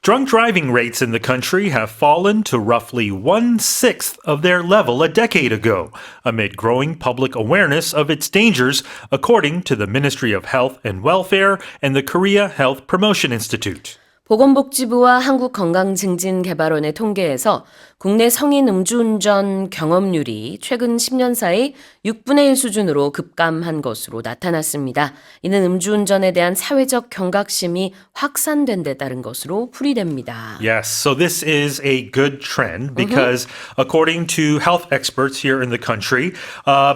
drunk driving rates in the country have fallen to roughly 1/6 of their level a decade ago, amid growing public awareness of its dangers, according to the Ministry of Health and Welfare and the Korea Health Promotion Institute. 보건복지부와 한국건강증진개발원의 통계에서 국내 성인 음주운전 경험률이 최근 10년 사이 6분의 1 수준으로 급감한 것으로 나타났습니다. 이는 음주운전에 대한 사회적 경각심이 확산된 데 따른 것으로 풀이됩니다. Yes, so this is a good trend because according to health experts here in the country,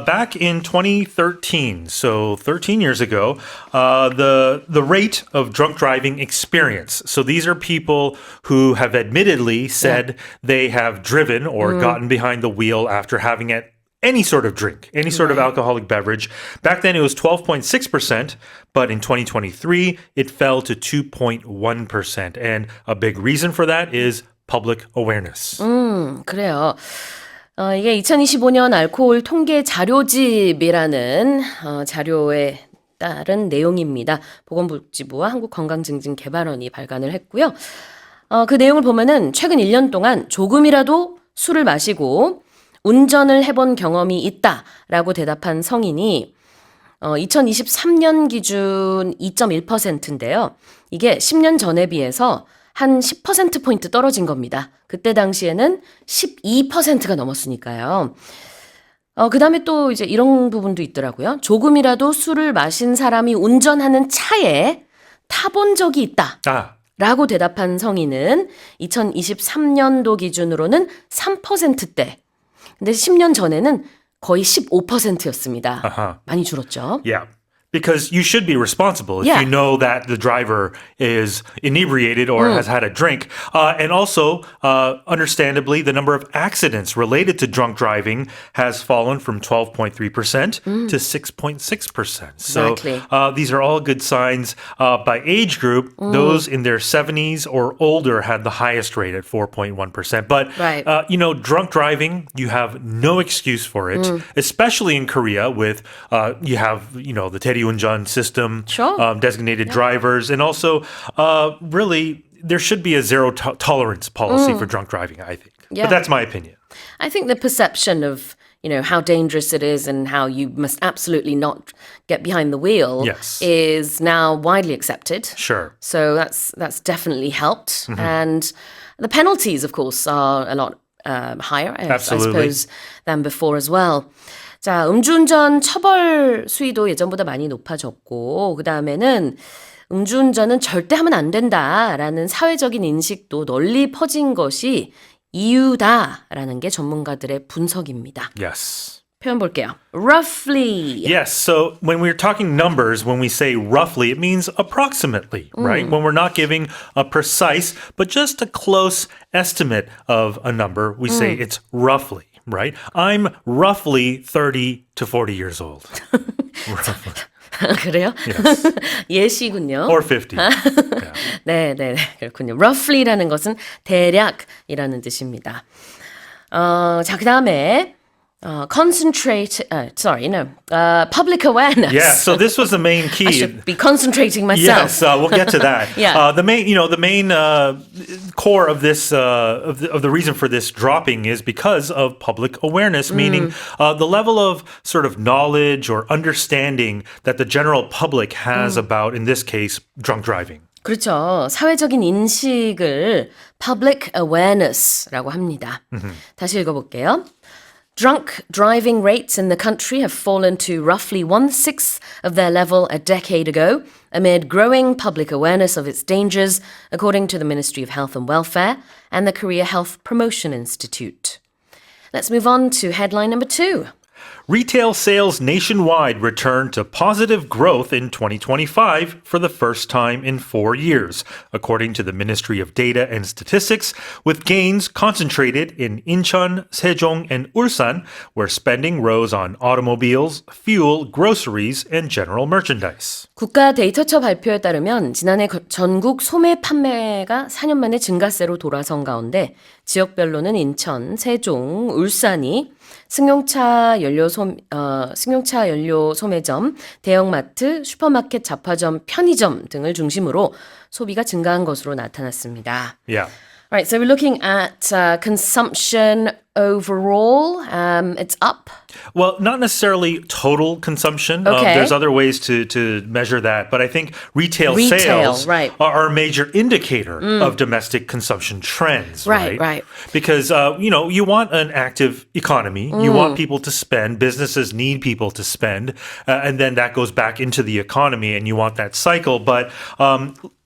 back in 2013, so 13 years ago, the rate of drunk driving experience. So these are people who have admittedly said they have driven or gotten behind the wheel after having any sort of drink, any sort of alcoholic beverage. Back then it was 12.6%, but in 2023 it fell to 2.1%. And a big reason for that is public awareness. 그래요. 이게 2025년 알코올 통계 자료집이라는 자료에 따른 내용입니다. 보건복지부와 한국건강증진개발원이 발간을 했고요. 그 내용을 보면은 최근 1년 동안 조금이라도 술을 마시고 운전을 해본 경험이 있다라고 대답한 성인이 2023년 기준 2.1%인데요. 이게 10년 전에 비해서 한 10%포인트 떨어진 겁니다. 그때 당시에는 12%가 넘었으니까요. 그 다음에 또 이제 이런 부분도 있더라고요. 조금이라도 술을 마신 사람이 운전하는 차에 타본 적이 있다. 라고 대답한 성인은 2023년도 기준으로는 3%대. 근데 10년 전에는 거의 15%였습니다. 많이 줄었죠? Yeah. Because you should be responsible if you know that the driver is inebriated or has had a drink. And also, understandably, the number of accidents related to drunk driving has fallen from 12.3% to 6.6%. So these are all good signs. By age group, those in their 70s or older had the highest rate at 4.1%. But, drunk driving, you have no excuse for it, especially in Korea with, you have, the 대리운전 system, designated drivers, and also really there should be a zero tolerance policy for drunk driving, I think. But that's my opinion. I think the perception of, how dangerous it is and how you must absolutely not get behind the wheel is now widely accepted. Sure. So that's definitely helped. And the penalties, of course, are a lot higher, I suppose, than before as well. 자, 음주운전 처벌 수위도 예전보다 많이 높아졌고, 그 다음에는 음주운전은 절대 하면 안 된다라는 사회적인 인식도 널리 퍼진 것이 이유다라는 게 전문가들의 분석입니다. Yes. 표현 볼게요. Roughly. Yes, so when we're talking numbers, when we say roughly, it means approximately, right? When we're not giving a precise, but just a close estimate of a number, we say it's roughly. Right? I'm roughly 30 to 40 years old. Roughly. 그래요? Yes. 예시군요. Or 50. 네, 그렇군요. Roughly라는 것은 대략이라는 뜻입니다. 자, 그 다음에 public awareness. Yeah, so this was the main key. I should be concentrating myself. Yes, we'll get to that. The main core of this of the reason for this dropping is because of public awareness, meaning the level of sort of knowledge or understanding that the general public has about, in this case, drunk driving. 그렇죠. 사회적인 인식을 public awareness라고 합니다. 다시 읽어볼게요. Drunk driving rates in the country have fallen to roughly 1/6 of their level a decade ago, amid growing public awareness of its dangers, according to the Ministry of Health and Welfare and the Korea Health Promotion Institute. Let's move on to headline number 2. Retail sales nationwide returned to positive growth in 2025 for the first time in 4 years, according to the Ministry of Data and Statistics, with gains concentrated in Incheon, Sejong, and Ulsan, where spending rose on automobiles, fuel, groceries, and general merchandise. 국가 데이터처 발표에 따르면 지난해 전국 소매 판매가 4년 만에 증가세로 돌아선 가운데 지역별로는 인천, 세종, 울산이 승용차 연료 소매점, 대형마트, 슈퍼마켓, 잡화점, 편의점 등을 중심으로 소비가 증가한 것으로 나타났습니다. Yeah. All right, so we're looking at consumption overall. It's up. Well, not necessarily total consumption. Okay. There's other ways to measure that. But I think retail sales right. are a major indicator of domestic consumption trends. Right. Because, you want an active economy. You want people to spend. Businesses need people to spend. And then that goes back into the economy and you want that cycle. But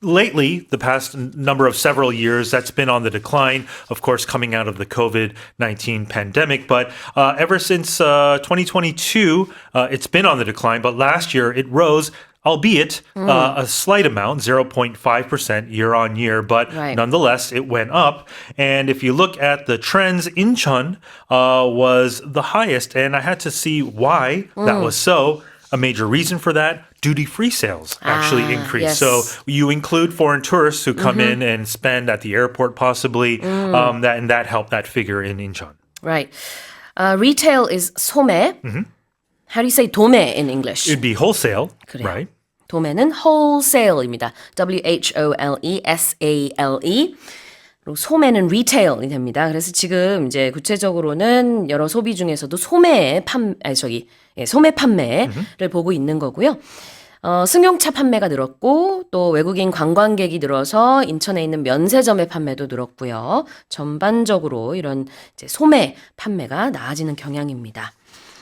lately, the past number of several years, that's been on the decline, of course, coming out of the COVID-19 pandemic. But ever since 2022, it's been on the decline. But last year, it rose, albeit a slight amount, 0.5% year on year. But nonetheless, it went up. And if you look at the trends, Incheon was the highest. And I had to see why that was so. A major reason for that, duty-free sales actually increased. Yes. So you include foreign tourists who come in and spend at the airport possibly, that helped that figure in Incheon. Right. Retail is 소매. How do you say 도매 in English? It'd be wholesale, 그래요. right? 도매는 wholesale입니다. WHOLESALE. 그리고 소매는 retail이 됩니다. 그래서 지금 이제 구체적으로는 여러 소비 중에서도 소매 판매를 보고 있는 거고요. 승용차 판매가 늘었고 또 외국인 관광객이 늘어서 인천에 있는 면세점의 판매도 늘었고요. 전반적으로 이런 이제 소매 판매가 나아지는 경향입니다.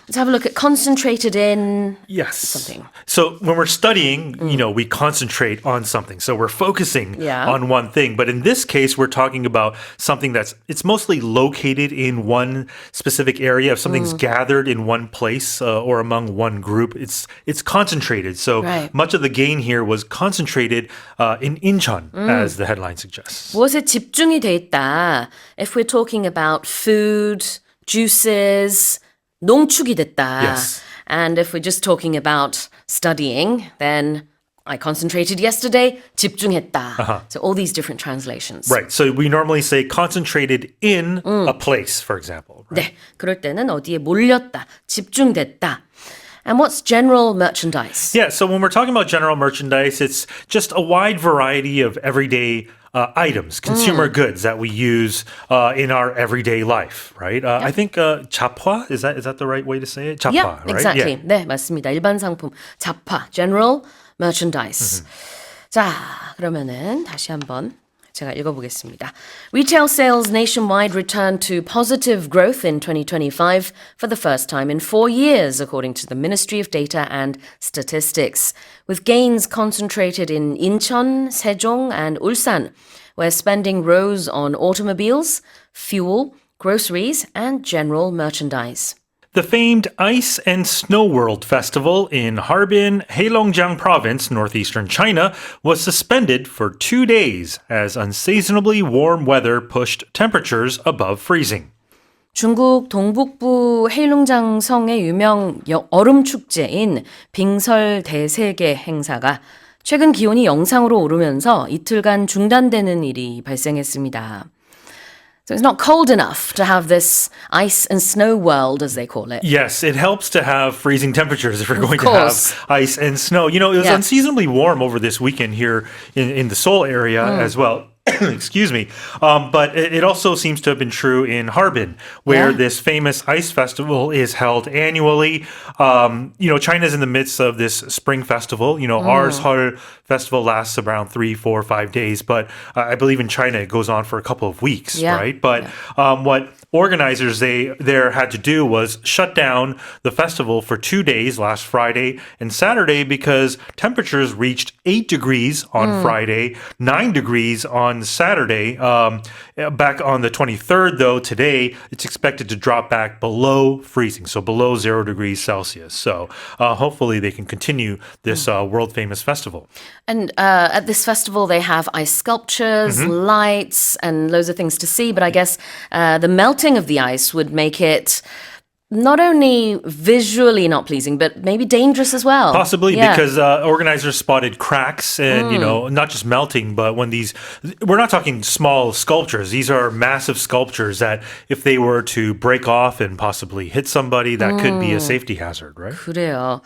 Let's have a look at concentrated in something. So when we're studying, we concentrate on something. So we're focusing on one thing. But in this case, we're talking about something it's mostly located in one specific area. If something's gathered in one place or among one group, it's concentrated. So much of the gain here was concentrated in Incheon, as the headline suggests. 무엇에 집중이 돼 있다. If we're talking about food, juices, 농축이 됐다. Yes. And if we're just talking about studying, then I concentrated yesterday, 집중했다. So all these different translations. Right. So we normally say concentrated in a place, for example. Right? 네, 그럴 때는 어디에 몰렸다, 집중됐다. And what's general merchandise? Yeah, so when we're talking about general merchandise, it's just a wide variety of everyday items, consumer goods that we use in our everyday life, right? I think 잡화, is that the right way to say it? 잡화, Yeah, right? exactly. 네, 맞습니다. 일반 상품, 잡화, general merchandise. 자, 그러면은 다시 한번 제가 읽어보겠습니다. Retail sales nationwide returned to positive growth in 2025 for the first time in 4 years, according to the Ministry of Data and Statistics, with gains concentrated in Incheon, Sejong, and Ulsan, where spending rose on automobiles, fuel, groceries, and general merchandise. The famed Ice and Snow World Festival in Harbin, Heilongjiang Province, northeastern China, was suspended for 2 days as unseasonably warm weather pushed temperatures above freezing. 중국 동북부 헤일룽장 성의 유명 얼음 축제인 빙설 대세계 행사가 최근 기온이 영상으로 오르면서 이틀간 중단되는 일이 발생했습니다. So it's not cold enough to have this ice and snow world, as they call it. Yes, it helps to have freezing temperatures if we're going to course. have ice and snow. It was unseasonably warm over this weekend here in the Seoul area as well. Excuse me. But it also seems to have been true in Harbin, where this famous ice festival is held annually. China's in the midst of this spring festival. Our Seoul festival lasts around 3, 4, 5 days, but I believe in China it goes on for a couple of weeks, right? But what organizers there had to do was shut down the festival for 2 days, last Friday and Saturday, because temperatures reached 8 degrees on Friday, 9 degrees on Saturday. Back on the 23rd, though, today, it's expected to drop back below freezing, so below 0 degrees Celsius. So hopefully they can continue this world-famous festival. And at this festival, they have ice sculptures, lights, and loads of things to see. But I guess the melting of the ice would make it not only visually not pleasing, but maybe dangerous as well. Possibly Yeah. because organizers spotted cracks and, not just melting, but when we're not talking small sculptures. These are massive sculptures that if they were to break off and possibly hit somebody, that could be a safety hazard, right? 그래요.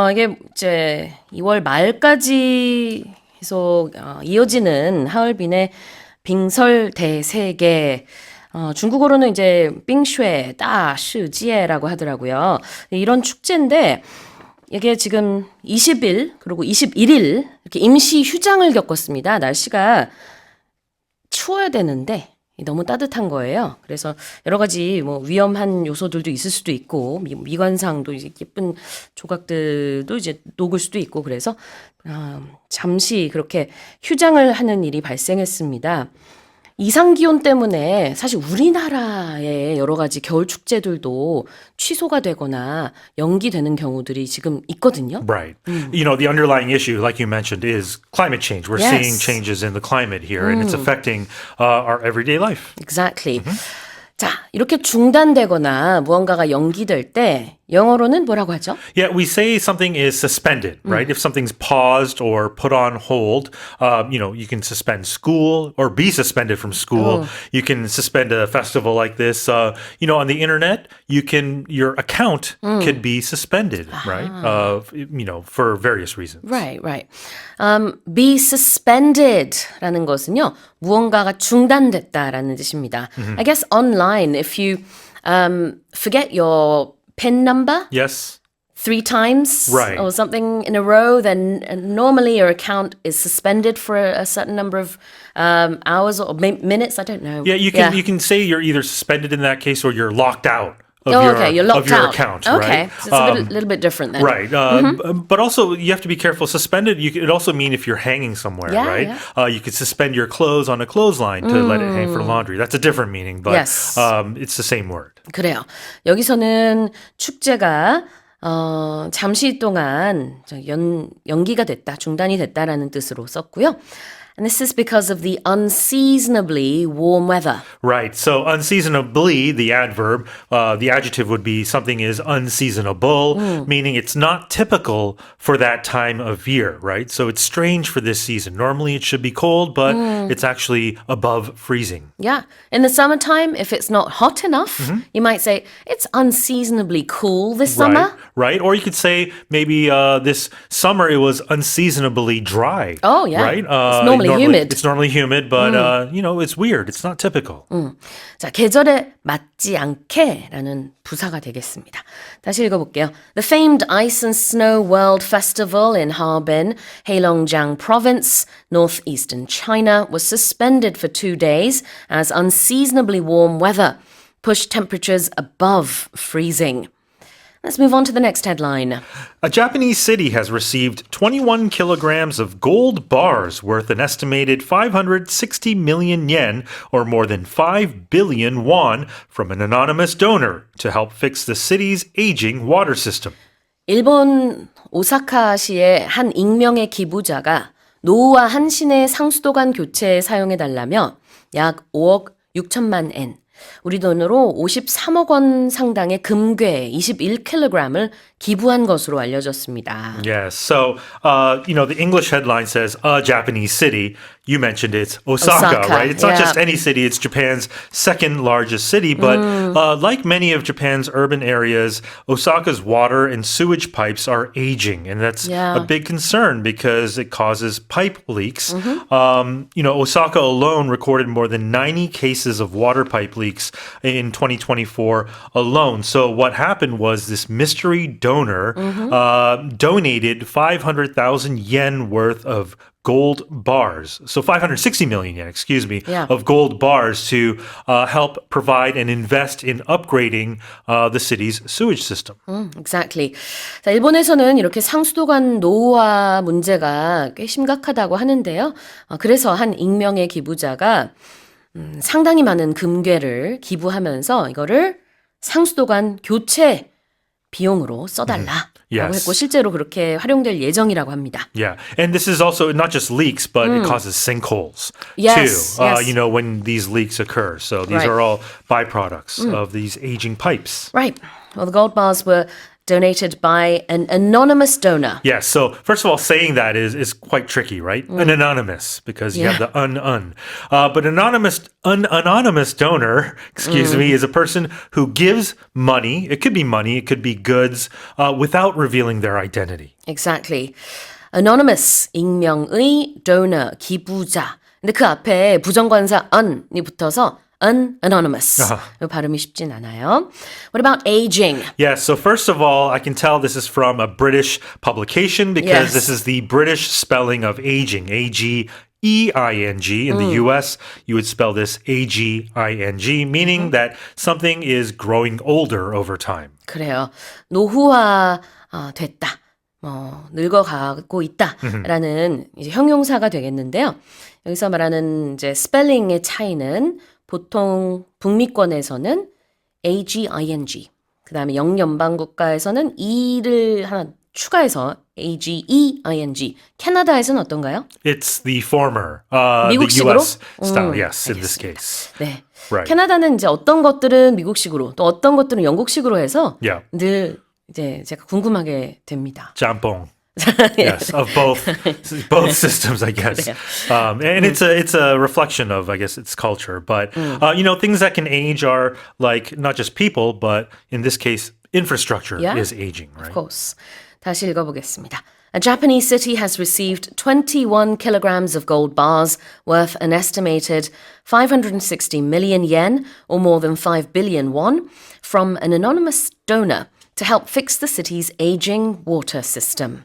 이게 이제 2월 말까지 계속 이어지는 하얼빈의 빙설 대세계. 중국어로는 이제 빙쉐, 따, 시, 지에라고 하더라고요. 이런 축제인데 이게 지금 20일 그리고 21일 이렇게 임시 휴장을 겪었습니다. 날씨가 추워야 되는데 너무 따뜻한 거예요. 그래서 여러 가지 뭐 위험한 요소들도 있을 수도 있고 미관상도 이제 예쁜 조각들도 이제 녹을 수도 있고 그래서 잠시 그렇게 휴장을 하는 일이 발생했습니다. 이상 기온 때문에 사실 우리나라의 여러 가지 겨울 축제들도 취소가 되거나 연기되는 경우들이 지금 있거든요. Right. The underlying issue, like you mentioned, is climate change. We're Yes. seeing changes in the climate here, and it's affecting our everyday life. Exactly. 자, 이렇게 중단되거나 무언가가 연기될 때 영어로는 뭐라고 하죠? Yeah, we say something is suspended, right? If something's paused or put on hold, you can suspend school or be suspended from school. You can suspend a festival like this. On the internet, your account could be suspended, right? For various reasons. Right, right. Be suspended라는 것은요, 무언가가 중단됐다라는 뜻입니다. I guess online, if you forget your PIN number Yes. 3 times Right. or something in a row, then normally your account is suspended for a certain number of hours or minutes. I don't know. Yeah, you can say you're either suspended in that case or you're locked out of You're locked of your out. account, Okay, right? so it's a little bit different then. Right. But also, you have to be careful. Suspended, it also mean if you're hanging somewhere, Yeah, right? yeah. You could suspend your clothes on a clothesline to let it hang for laundry. That's a different meaning, but Yes. it's the same word. 그래요. 여기서는 축제가 잠시 동안 연기가 됐다, 중단이 됐다라는 뜻으로 썼고요. And this is because of the unseasonably warm weather. Right. So unseasonably, the adverb, the adjective would be something is unseasonable, meaning it's not typical for that time of year, right? So it's strange for this season. Normally it should be cold, but it's actually above freezing. Yeah. In the summertime, if it's not hot enough, you might say, it's unseasonably cool this summer. Right. Or you could say maybe this summer it was unseasonably dry. Oh, yeah. Right. It's normally humid. It's normally humid, but it's weird. It's not typical. 자, 계절에 맞지 않게라는 부사가 되겠습니다. 다시 읽어볼게요. The famed Ice and Snow World Festival in Harbin, Heilongjiang Province, northeastern China, was suspended for 2 days as unseasonably warm weather pushed temperatures above freezing. Let's move on to the next headline. A Japanese city has received 21 kilograms of gold bars worth an estimated 560 million yen, or more than 5 billion won, from an anonymous donor to help fix the city's aging water system. 일본 오사카시의 한 익명의 기부자가 노후와 한 시내 상수도관 교체에 사용해달라며 약 5억 6천만 엔, 우리 돈으로 53억 원 상당의 금괴 21kg을 기부한 것으로 알려졌습니다. Yes. So, the English headline says, a Japanese city. You mentioned it's Osaka, Osaka, right? It's not yeah. just any city. It's Japan's second largest city. But like many of Japan's urban areas, Osaka's water and sewage pipes are aging. And that's Yeah. a big concern because it causes pipe leaks. Osaka alone recorded more than 90 cases of water pipe leaks in 2024 alone. So what happened was this mystery donor donated 500,000 yen worth of gold bars. So 560 million yen, Yeah. of gold bars to help provide and invest in upgrading the city's sewage system. Exactly. 자, 일본에서는 이렇게 상수도관 노후화 문제가 꽤 심각하다고 하는데요. 그래서 한 익명의 기부자가 상당히 많은 금괴를 기부하면서 이거를 상수도관 교체 비용으로 써달라. 라고 Yes. 했고 실제로 그렇게 활용될 예정이라고 합니다. Yeah, and this is also not just leaks, but it causes sinkholes Yes, too. yes. You know, when these leaks occur. So these Right. are all byproducts of these aging pipes. Right. Well, the gold bars were donated by an anonymous donor. Yes. So first of all, saying that is quite tricky, right? An anonymous because you have the un. But anonymous donor, excuse me, is a person who gives money. It could be money. It could be goods without revealing their identity. Exactly. Anonymous, 익명의 donor, 기부자. 근데 그 앞에 부정관사 un이 붙어서 unanonymous. 발음이 쉽진 않아요. What about aging? Yes. So first of all, I can tell this is from a British publication because Yes. this is the British spelling of aging. AGEING. In the US, you would spell this AGING, meaning that something is growing older over time. 그래요. 노후화 됐다. 늙어가고 있다라는 이제 형용사가 되겠는데요. 여기서 말하는 이제 스펠링의 차이는 보통 북미권에서는 AGING, 그 다음에 영연방 국가에서는 E를 하나 추가해서 AGEING. 캐나다에서는 어떤가요? It's the former, the 미국식으로? US style, yes, in this case. 네. Right. 캐나다는 이제 어떤 것들은 미국식으로 또 어떤 것들은 영국식으로 해서 Yeah. 늘 이제 제가 궁금하게 됩니다. Jampong. Yes, of both systems, I guess. 그래요. And it's a reflection of, I guess, its culture. But you know, things that can age are like not just people, but in this case, infrastructure Yeah. is aging, right? Of course. 다시 읽어보겠습니다. A Japanese city has received 21 kilograms of gold bars worth an estimated 560 million yen, or more than 5 billion won, from an anonymous donor to help fix the city's aging water system.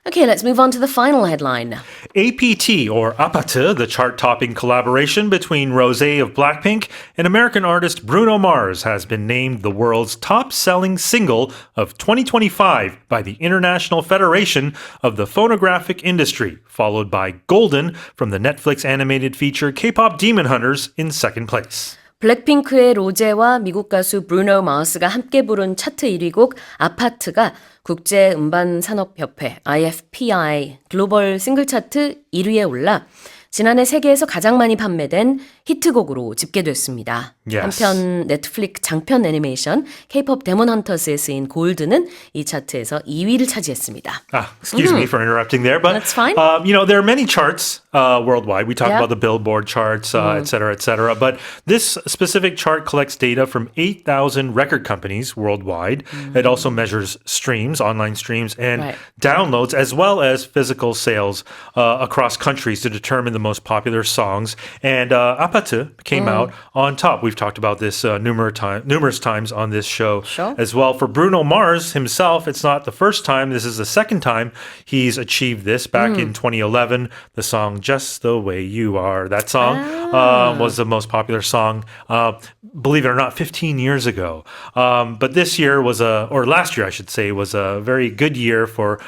Okay, let's move on to the final headline. APT, or Apata, the chart-topping collaboration between Rosé of Blackpink and American artist Bruno Mars, has been named the world's top-selling single of 2025 by the International Federation of the Phonographic Industry, followed by Golden from the Netflix animated feature K-pop Demon Hunters in second place. 블랙핑크의 로제와 미국 가수 브루노 마스가 함께 부른 차트 1위 곡 아파트가 국제음반산업협회 IFPI 글로벌 싱글 차트 1위에 올라 지난해 세계에서 가장 많이 판매된 히트곡으로 집계됐습니다. Yes. 한편 넷플릭스 장편 애니메이션 K-pop 데몬 헌터스에 쓰인 골드는 이 차트에서 2위를 차지했습니다. Excuse me for interrupting there, but That's fine. You know, there are many charts worldwide. We talk Yeah. about the Billboard charts, et cetera, but this specific chart collects data from 8,000 record companies worldwide. It also measures streams, online streams, and Right. downloads, as well as physical sales across countries to determine the most popular songs. And Apatu came out on top. We've talked about this numerous times on this show Sure. as well. For Bruno Mars himself, it's not the first time. This is the second time he's achieved this. Back in 2011, the song Just the Way You Are, that song was the most popular song, believe it or not, 15 years ago. But this year or last year, I should say, was a very good year for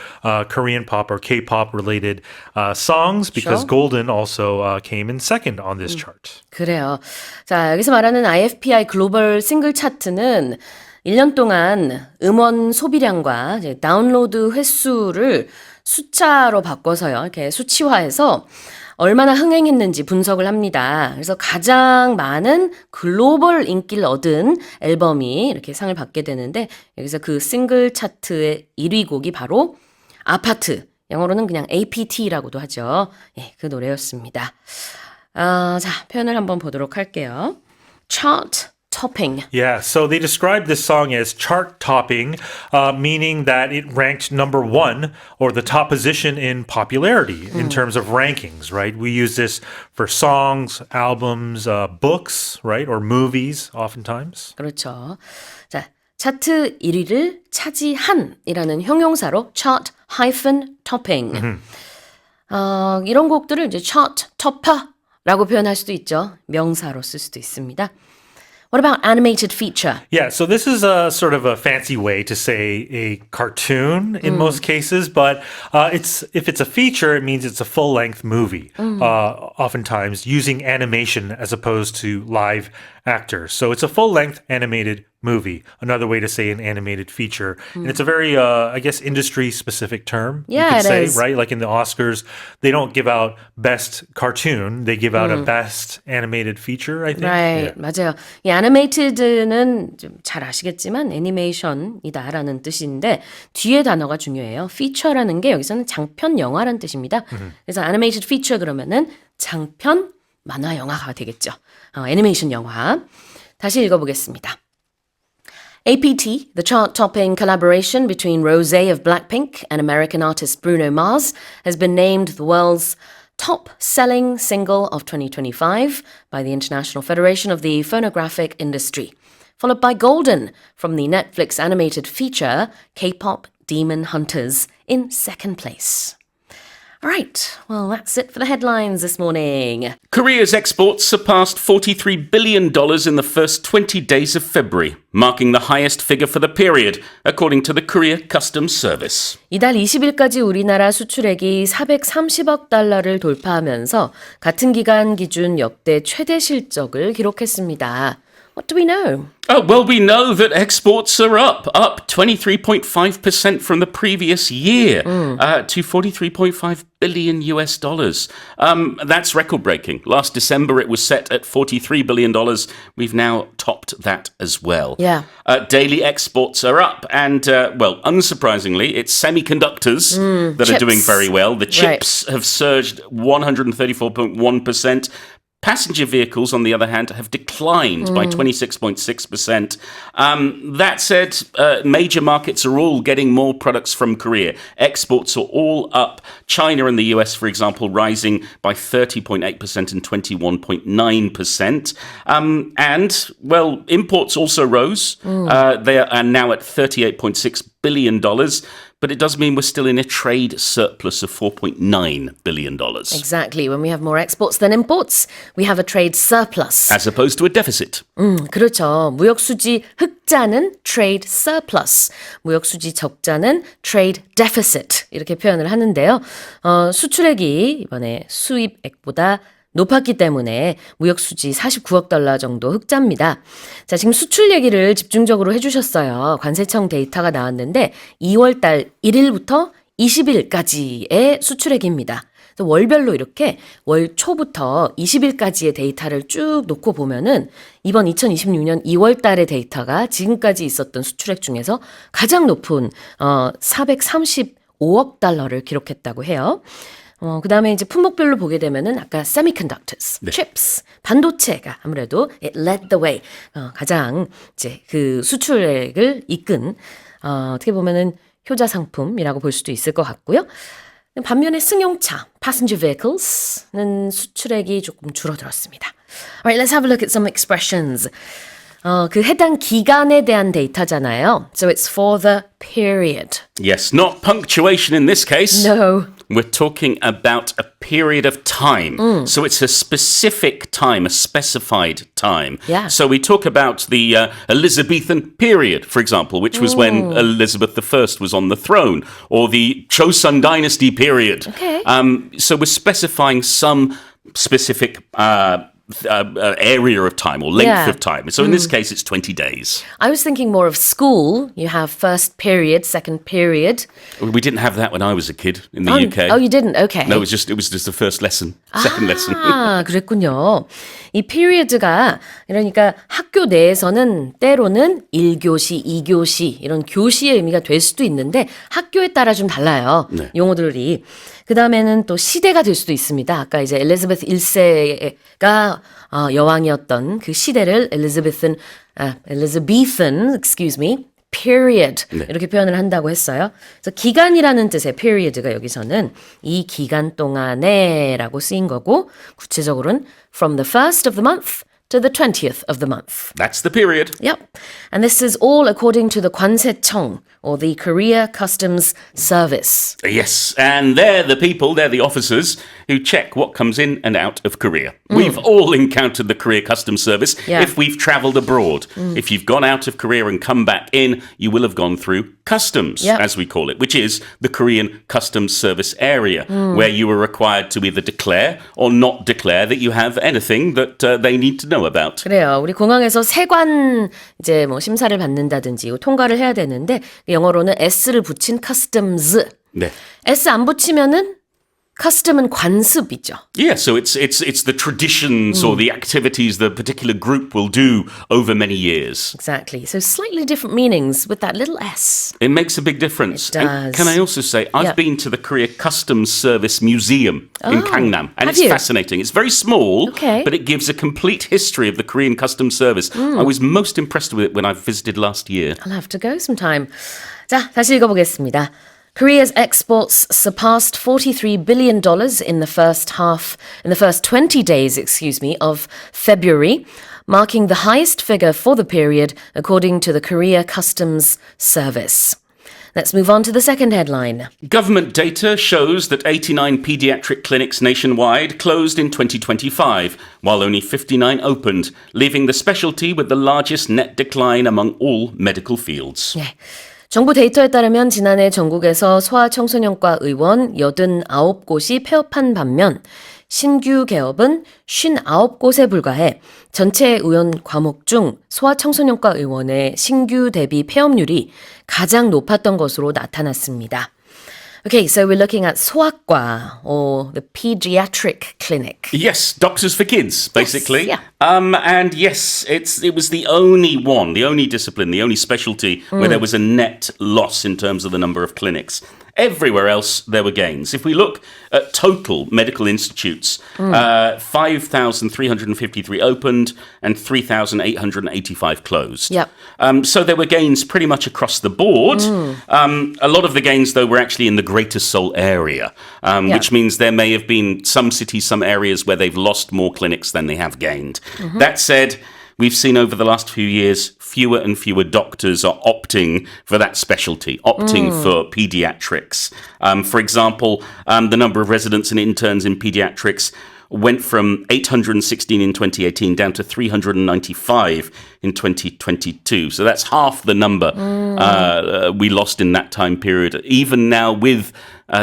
Korean pop or K-pop related songs because Sure. Golden also came in second on this chart. 그래요. 자, 여기서 말하는 IFPI 글로벌 싱글 차트는 1년 동안 음원 소비량과 이제 다운로드 횟수를 숫자로 바꿔서요. 이렇게 수치화해서 얼마나 흥행했는지 분석을 합니다. 그래서 가장 많은 글로벌 인기를 얻은 앨범이 이렇게 상을 받게 되는데 여기서 그 싱글 차트의 1위 곡이 바로 아파트. 영어로는 그냥 APT라고도 하죠. 예, 그 노래였습니다. 자, 표현을 한번 보도록 할게요. Chart topping. Yeah, so they described this song as chart topping, meaning that it ranked number one or the top position in popularity in terms of rankings, right? We use this for songs, albums, books, right? Or movies, oftentimes. 그렇죠. 자, 차트 1위를 차지한이라는 형용사로 chart-topping. 이런 곡들을 이제 chart topper라고 표현할 수도 있죠. 명사로 쓸 수도 있습니다. What about animated feature? Yeah, so this is a sort of a fancy way to say a cartoon in most cases, but if it's a feature, it means it's a full-length movie, oftentimes using animation as opposed to live actors. So it's a full-length animated movie. Another way to say an animated feature. And it's a very, I guess, industry-specific term. Yeah, you could it say, is. right? Like in the Oscars, they don't give out best cartoon. They give out a best animated feature, I think. Right, 맞아요. 이 animated는 좀 잘 아시겠지만 애니메이션이다라는 뜻인데 뒤에 단어가 중요해요. feature라는 게 여기서는 장편 영화라는 뜻입니다. 그래서 animated feature 그러면은 장편 만화 영화가 되겠죠. 애니메이션 영화. 다시 읽어보겠습니다. APT, the chart-topping collaboration between Rosé of Blackpink and American artist Bruno Mars, has been named the world's top-selling single of 2025 by the International Federation of the Phonographic Industry, followed by Golden from the Netflix animated feature K-pop Demon Hunters in second place. All right, well, that's it for the headlines this morning. Korea's exports surpassed $43 billion in the first 20 days of February, marking the highest figure for the period, according to the Korea Customs Service. 이달 20일까지 우리나라 수출액이 430억 달러를 돌파하면서 같은 기간 기준 역대 최대 실적을 기록했습니다. What do we know? Oh, well, we know that exports are up 23.5% from the previous year to $43.5 billion US dollars. That's record breaking. Last December, it was set at $43 billion. We've now topped that as well. Yeah. Daily exports are up. And, well, unsurprisingly, it's semiconductors that are doing chips. very well. The Right. chips have surged 134.1%. Passenger vehicles, on the other hand, have declined by 26.6%. That said, major markets are all getting more products from Korea. Exports are all up. China and the US, for example, rising by 30.8% and 21.9%. And, well, imports also rose. They are now at $38.6 billion. But it does mean we're still in a trade surplus of $4.9 billion. Exactly. When we have more exports than imports, we have a trade surplus. As opposed to a deficit. 그렇죠. 무역수지 흑자는 trade surplus, 무역수지 적자는 trade deficit 이렇게 표현을 하는데요. 수출액이 이번에 수입액보다 높았기 때문에 무역수지 49억 달러 정도 흑자입니다. 자, 지금 수출 얘기를 집중적으로 해주셨어요. 관세청 데이터가 나왔는데 2월 달 1일부터 20일까지의 수출액입니다. 월별로 이렇게 월 초부터 20일까지의 데이터를 쭉 놓고 보면은 이번 2026년 2월 달의 데이터가 지금까지 있었던 수출액 중에서 가장 높은 435억 달러를 기록했다고 해요. 그 다음에 이제 품목별로 보게 되면은 아까 semiconductors, chips, 반도체가 아무래도 it led the way, 가장 이제 그 수출액을 이끈, 어떻게 보면은 효자 상품이라고 볼 수도 있을 것 같고요. 반면에 승용차, passenger vehicles는 수출액이 조금 줄어들었습니다. Alright, let's have a look at some expressions. 그 해당 기간에 대한 데이터잖아요. So it's for the period. Yes, not punctuation in this case. No. We're talking about a period of time. So it's a specific time, a specified time. Yeah. So we talk about the Elizabethan period, for example, which was when Elizabeth I was on the throne, or the Chosun Dynasty period. Okay. So we're specifying some specific area of time or length of time. So in this case, it's 20 days. I was thinking more of school. You have first period, second period. We didn't have that when I was a kid in the UK. Oh, you didn't? Okay. No, it was just the first lesson, second lesson. 아, 그랬군요. 이 period가 그러니까 학교 내에서는 때로는 1교시, 2교시 이런 교시의 의미가 될 수도 있는데 학교에 따라 좀 달라요. 네. 용어들이. 그 다음에는 또 시대가 될 수도 있습니다. 아까 이제 엘리자베스 1세가 여왕이었던 그 시대를 Elizabethan, excuse me, period 이렇게 표현을 한다고 했어요. 그래서 기간이라는 뜻의 period가 여기서는 이 기간 동안에라고 쓰인 거고 구체적으로는 from the 1st of the month to the 20th of the month. That's the period. Yep. And this is all according to the 관세청 or the Korea Customs Service. Yes, and they're the officers who check what comes in and out of Korea. We've all encountered the Korea Customs Service Yeah. if we've travelled abroad. If you've gone out of Korea and come back in, you will have gone through customs, Yeah. as we call it, which is the Korean Customs Service area, where you are required to either declare or not declare that you have anything that they need to know know about. 그래요. 우리 공항에서 세관 이제 뭐 심사를 받는다든지 통과를 해야 되는데 영어로는 S를 붙인 customs. 네. S 안 붙이면은 custom은 관습이죠. Yeah, so it's the traditions or the activities the particular group will do over many years. Exactly. So slightly different meanings with that little S. It makes a big difference. It And does. can I also say, I've Yeah. been to the Korea Customs Service Museum in Gangnam, and have it's you? fascinating. It's very small, Okay. but it gives a complete history of the Korean Customs Service. I was most impressed with it when I visited last year. I'll have to go sometime. 자, 다시 읽어보겠습니다. Korea's exports surpassed $43 billion in the first 20 days, of February, marking the highest figure for the period, according to the Korea Customs Service. Let's move on to the second headline. Government data shows that 89 pediatric clinics nationwide closed in 2025, while only 59 opened, leaving the specialty with the largest net decline among all medical fields. 네. 정부 데이터에 따르면 지난해 전국에서 소아청소년과 의원 89곳이 폐업한 반면 신규 개업은 59곳에 불과해 전체 의원 과목 중 소아청소년과 의원의 신규 대비 폐업률이 가장 높았던 것으로 나타났습니다. Okay, so we're looking at 소아과, or the pediatric clinic. Yes, doctors for kids, basically. yeah. And yes, it was the only one, the only discipline, the only specialty where there was a net loss in terms of the number of clinics. Everywhere else, there were gains. If we look at total medical institutes, 5,353 opened and 3,885 closed. Yep. So there were gains pretty much across the board. A lot of the gains, though, were actually in the Greater Seoul area, which means there may have been some cities, some areas where they've lost more clinics than they have gained. That said, we've seen over the last few years, fewer and fewer doctors are opting for that specialty, opting for pediatrics. For example, the number of residents and interns in pediatrics went from 816 in 2018 down to 395 in 2022. So that's half the number we lost in that time period. Even now with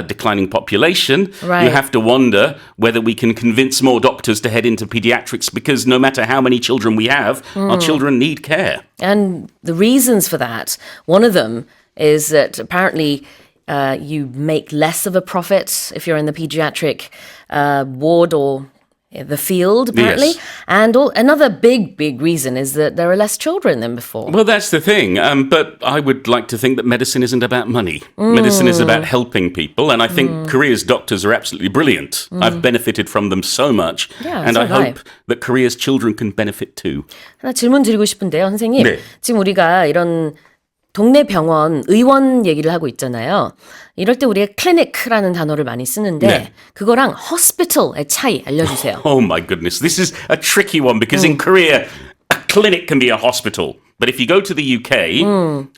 declining population, Right. you have to wonder whether we can convince more doctors to head into pediatrics, because no matter how many children we have, our children need care. And the reasons for that, one of them is that apparently you make less of a profit if you're in the pediatric ward or the field, apparently. Yes. And another big reason is that there are less children than before. Well, that's the thing. But I would like to think that medicine isn't about money. Medicine is about helping people. And I think Korea's doctors are absolutely brilliant. I've benefited from them so much. Yeah, and so I have I. hope that Korea's children can benefit too. 하나 질문 드리고 싶은데요, 선생님. 네. 지금 우리가 이런 동네 병원, 의원 얘기를 하고 있잖아요. 이럴 때 우리가 clinic라는 단어를 많이 쓰는데 네. 그거랑 hospital의 차이 알려주세요. Oh my goodness. This is a tricky one because in Korea, a clinic can be a hospital. But if you go to the UK,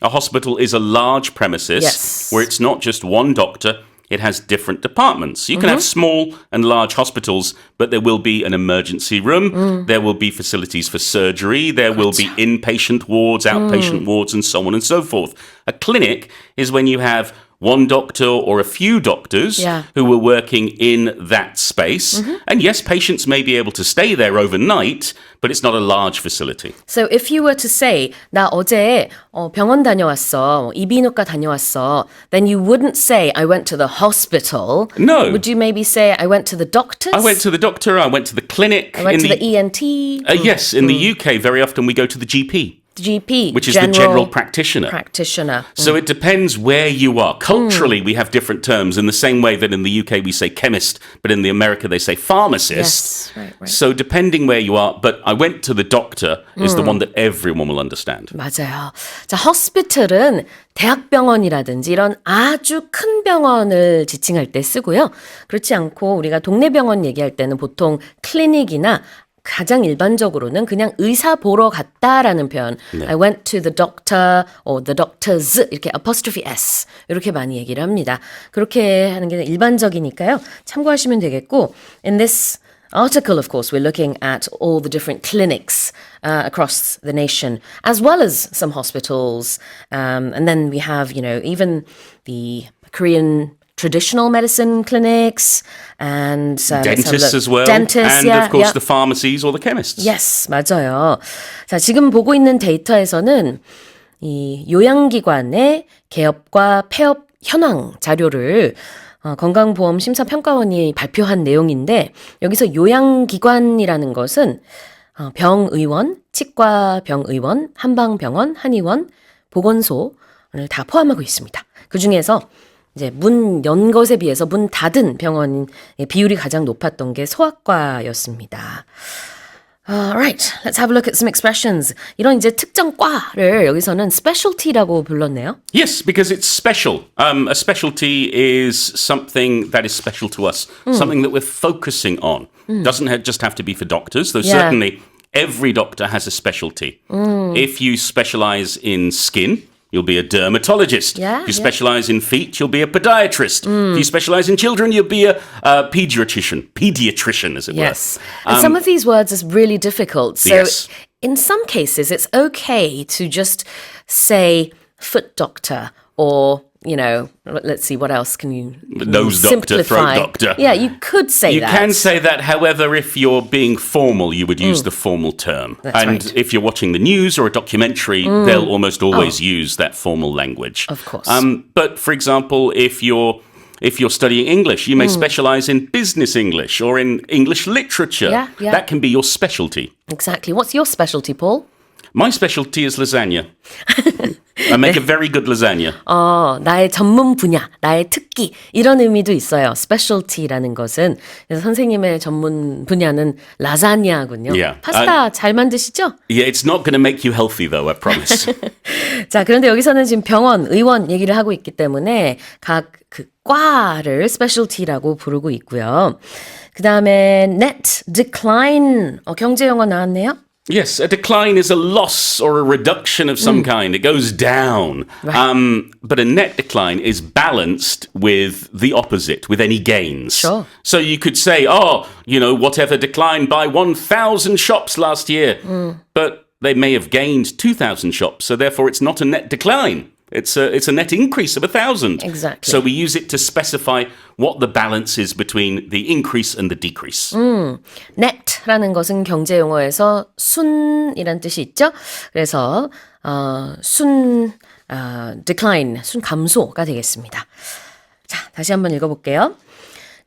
a hospital is a large premises Yes. where it's not just one doctor. It has different departments. You can have small and large hospitals, but there will be an emergency room. There will be facilities for surgery. There will be inpatient wards, outpatient wards, and so on and so forth. A clinic is when you have one doctor or a few doctors Yeah. who were working in that space. And yes, patients may be able to stay there overnight, but it's not a large facility. So if you were to say 나 어제 병원 다녀왔어, 이비인후과 다녀왔어, then you wouldn't say I went to the hospital. No. Would you maybe say I went to the doctors? I went to the doctor, I went to the clinic. I went to the ENT. Yes, in the UK, very often we go to the GP, GP, which is the general practitioner. practitioner. So it depends where you are. Culturally, we have different terms in the same way that in the UK we say chemist, but in the America they say pharmacist. Yes, right. So depending where you are, but I went to the doctor is the one that everyone will understand. 맞아요. 자, hospital은 대학병원이라든지 이런 아주 큰 병원을 지칭할 때 쓰고요. 그렇지 않고 우리가 동네 병원 얘기할 때는 보통 클리닉이나 가장 일반적으로는 그냥 의사 보러 갔다라는 표현. I went to the doctor or the doctors 이렇게 apostrophe s 이렇게 많이 얘기를 합니다. 그렇게 하는 게 일반적이니까요. 참고하시면 되겠고 in this article, of course, we're looking at all the different clinics across the nation, as well as some hospitals. And then we have, even the Korean traditional medicine clinics and let's have a Dentists look. as well. Dentists, and yeah, of course yeah. the pharmacies or the chemists. Yes, 맞아요. 자, 지금 보고 있는 데이터에서는 이 요양기관의 개업과 폐업 현황 자료를 건강보험 심사평가원이 발표한 내용인데 여기서 요양기관이라는 것은 병의원, 치과병의원, 한방병원, 한의원, 보건소를 다 포함하고 있습니다. 그중에서 이제 문 연 것에 비해서 문 닫은 병원의 비율이 가장 높았던 게 소아과였습니다. Alright, let's have a look at some expressions. 이런 이제 특정 과를 여기서는 specialty라고 불렀네요. Yes, because it's special. A specialty is something that is special to us, something that we're focusing on. Doesn't just have to be for doctors, though Yeah. certainly every doctor has a specialty. If you specialize in skin, you'll be a dermatologist. Yeah, If you yeah. specialize in feet, you'll be a podiatrist. If you specialize in children, you'll be a pediatrician, as it Yes. were. And some of these words is really difficult. So Yes. in some cases, it's okay to just say foot doctor or, you know, let's see, what else can you Nose doctor, throat simplify? doctor. Yeah, you could say You that. can say that, however, if you're being formal, you would use the formal term. That's and right. if you're watching the news or a documentary, they'll almost always use that formal language. Of course. But for example, if you're studying English, you may specialize in business English or in English literature. Yeah, yeah. That can be your specialty. Exactly. What's your specialty, Paul? My specialty is lasagna. I make a very good lasagna. 나의 전문 분야, 나의 특기 이런 의미도 있어요. specialty라는 것은 그래서 선생님의 전문 분야는 라자냐군요. Yeah. 파스타 잘 만드시죠? Yeah, it's not going to make you healthy, though, I promise. 자, 그런데 여기서는 지금 병원, 의원 얘기를 하고 있기 때문에 각 그 과를 specialty라고 부르고 있고요. 그 다음에 net decline, 경제 용어 나왔네요. Yes, a decline is a loss or a reduction of some kind. It goes down. Right. But a net decline is balanced with the opposite, with any gains. Sure. So you could say, whatever declined by 1,000 shops last year. But they may have gained 2,000 shops, so therefore it's not a net decline. It's a net increase of 1,000. Exactly. So we use it to specify what the balance is between the increase and the decrease. net라는 것은 경제 용어에서 순이란 뜻이 있죠. 그래서 decline, 순 감소가 되겠습니다. 자, 다시 한번 읽어볼게요.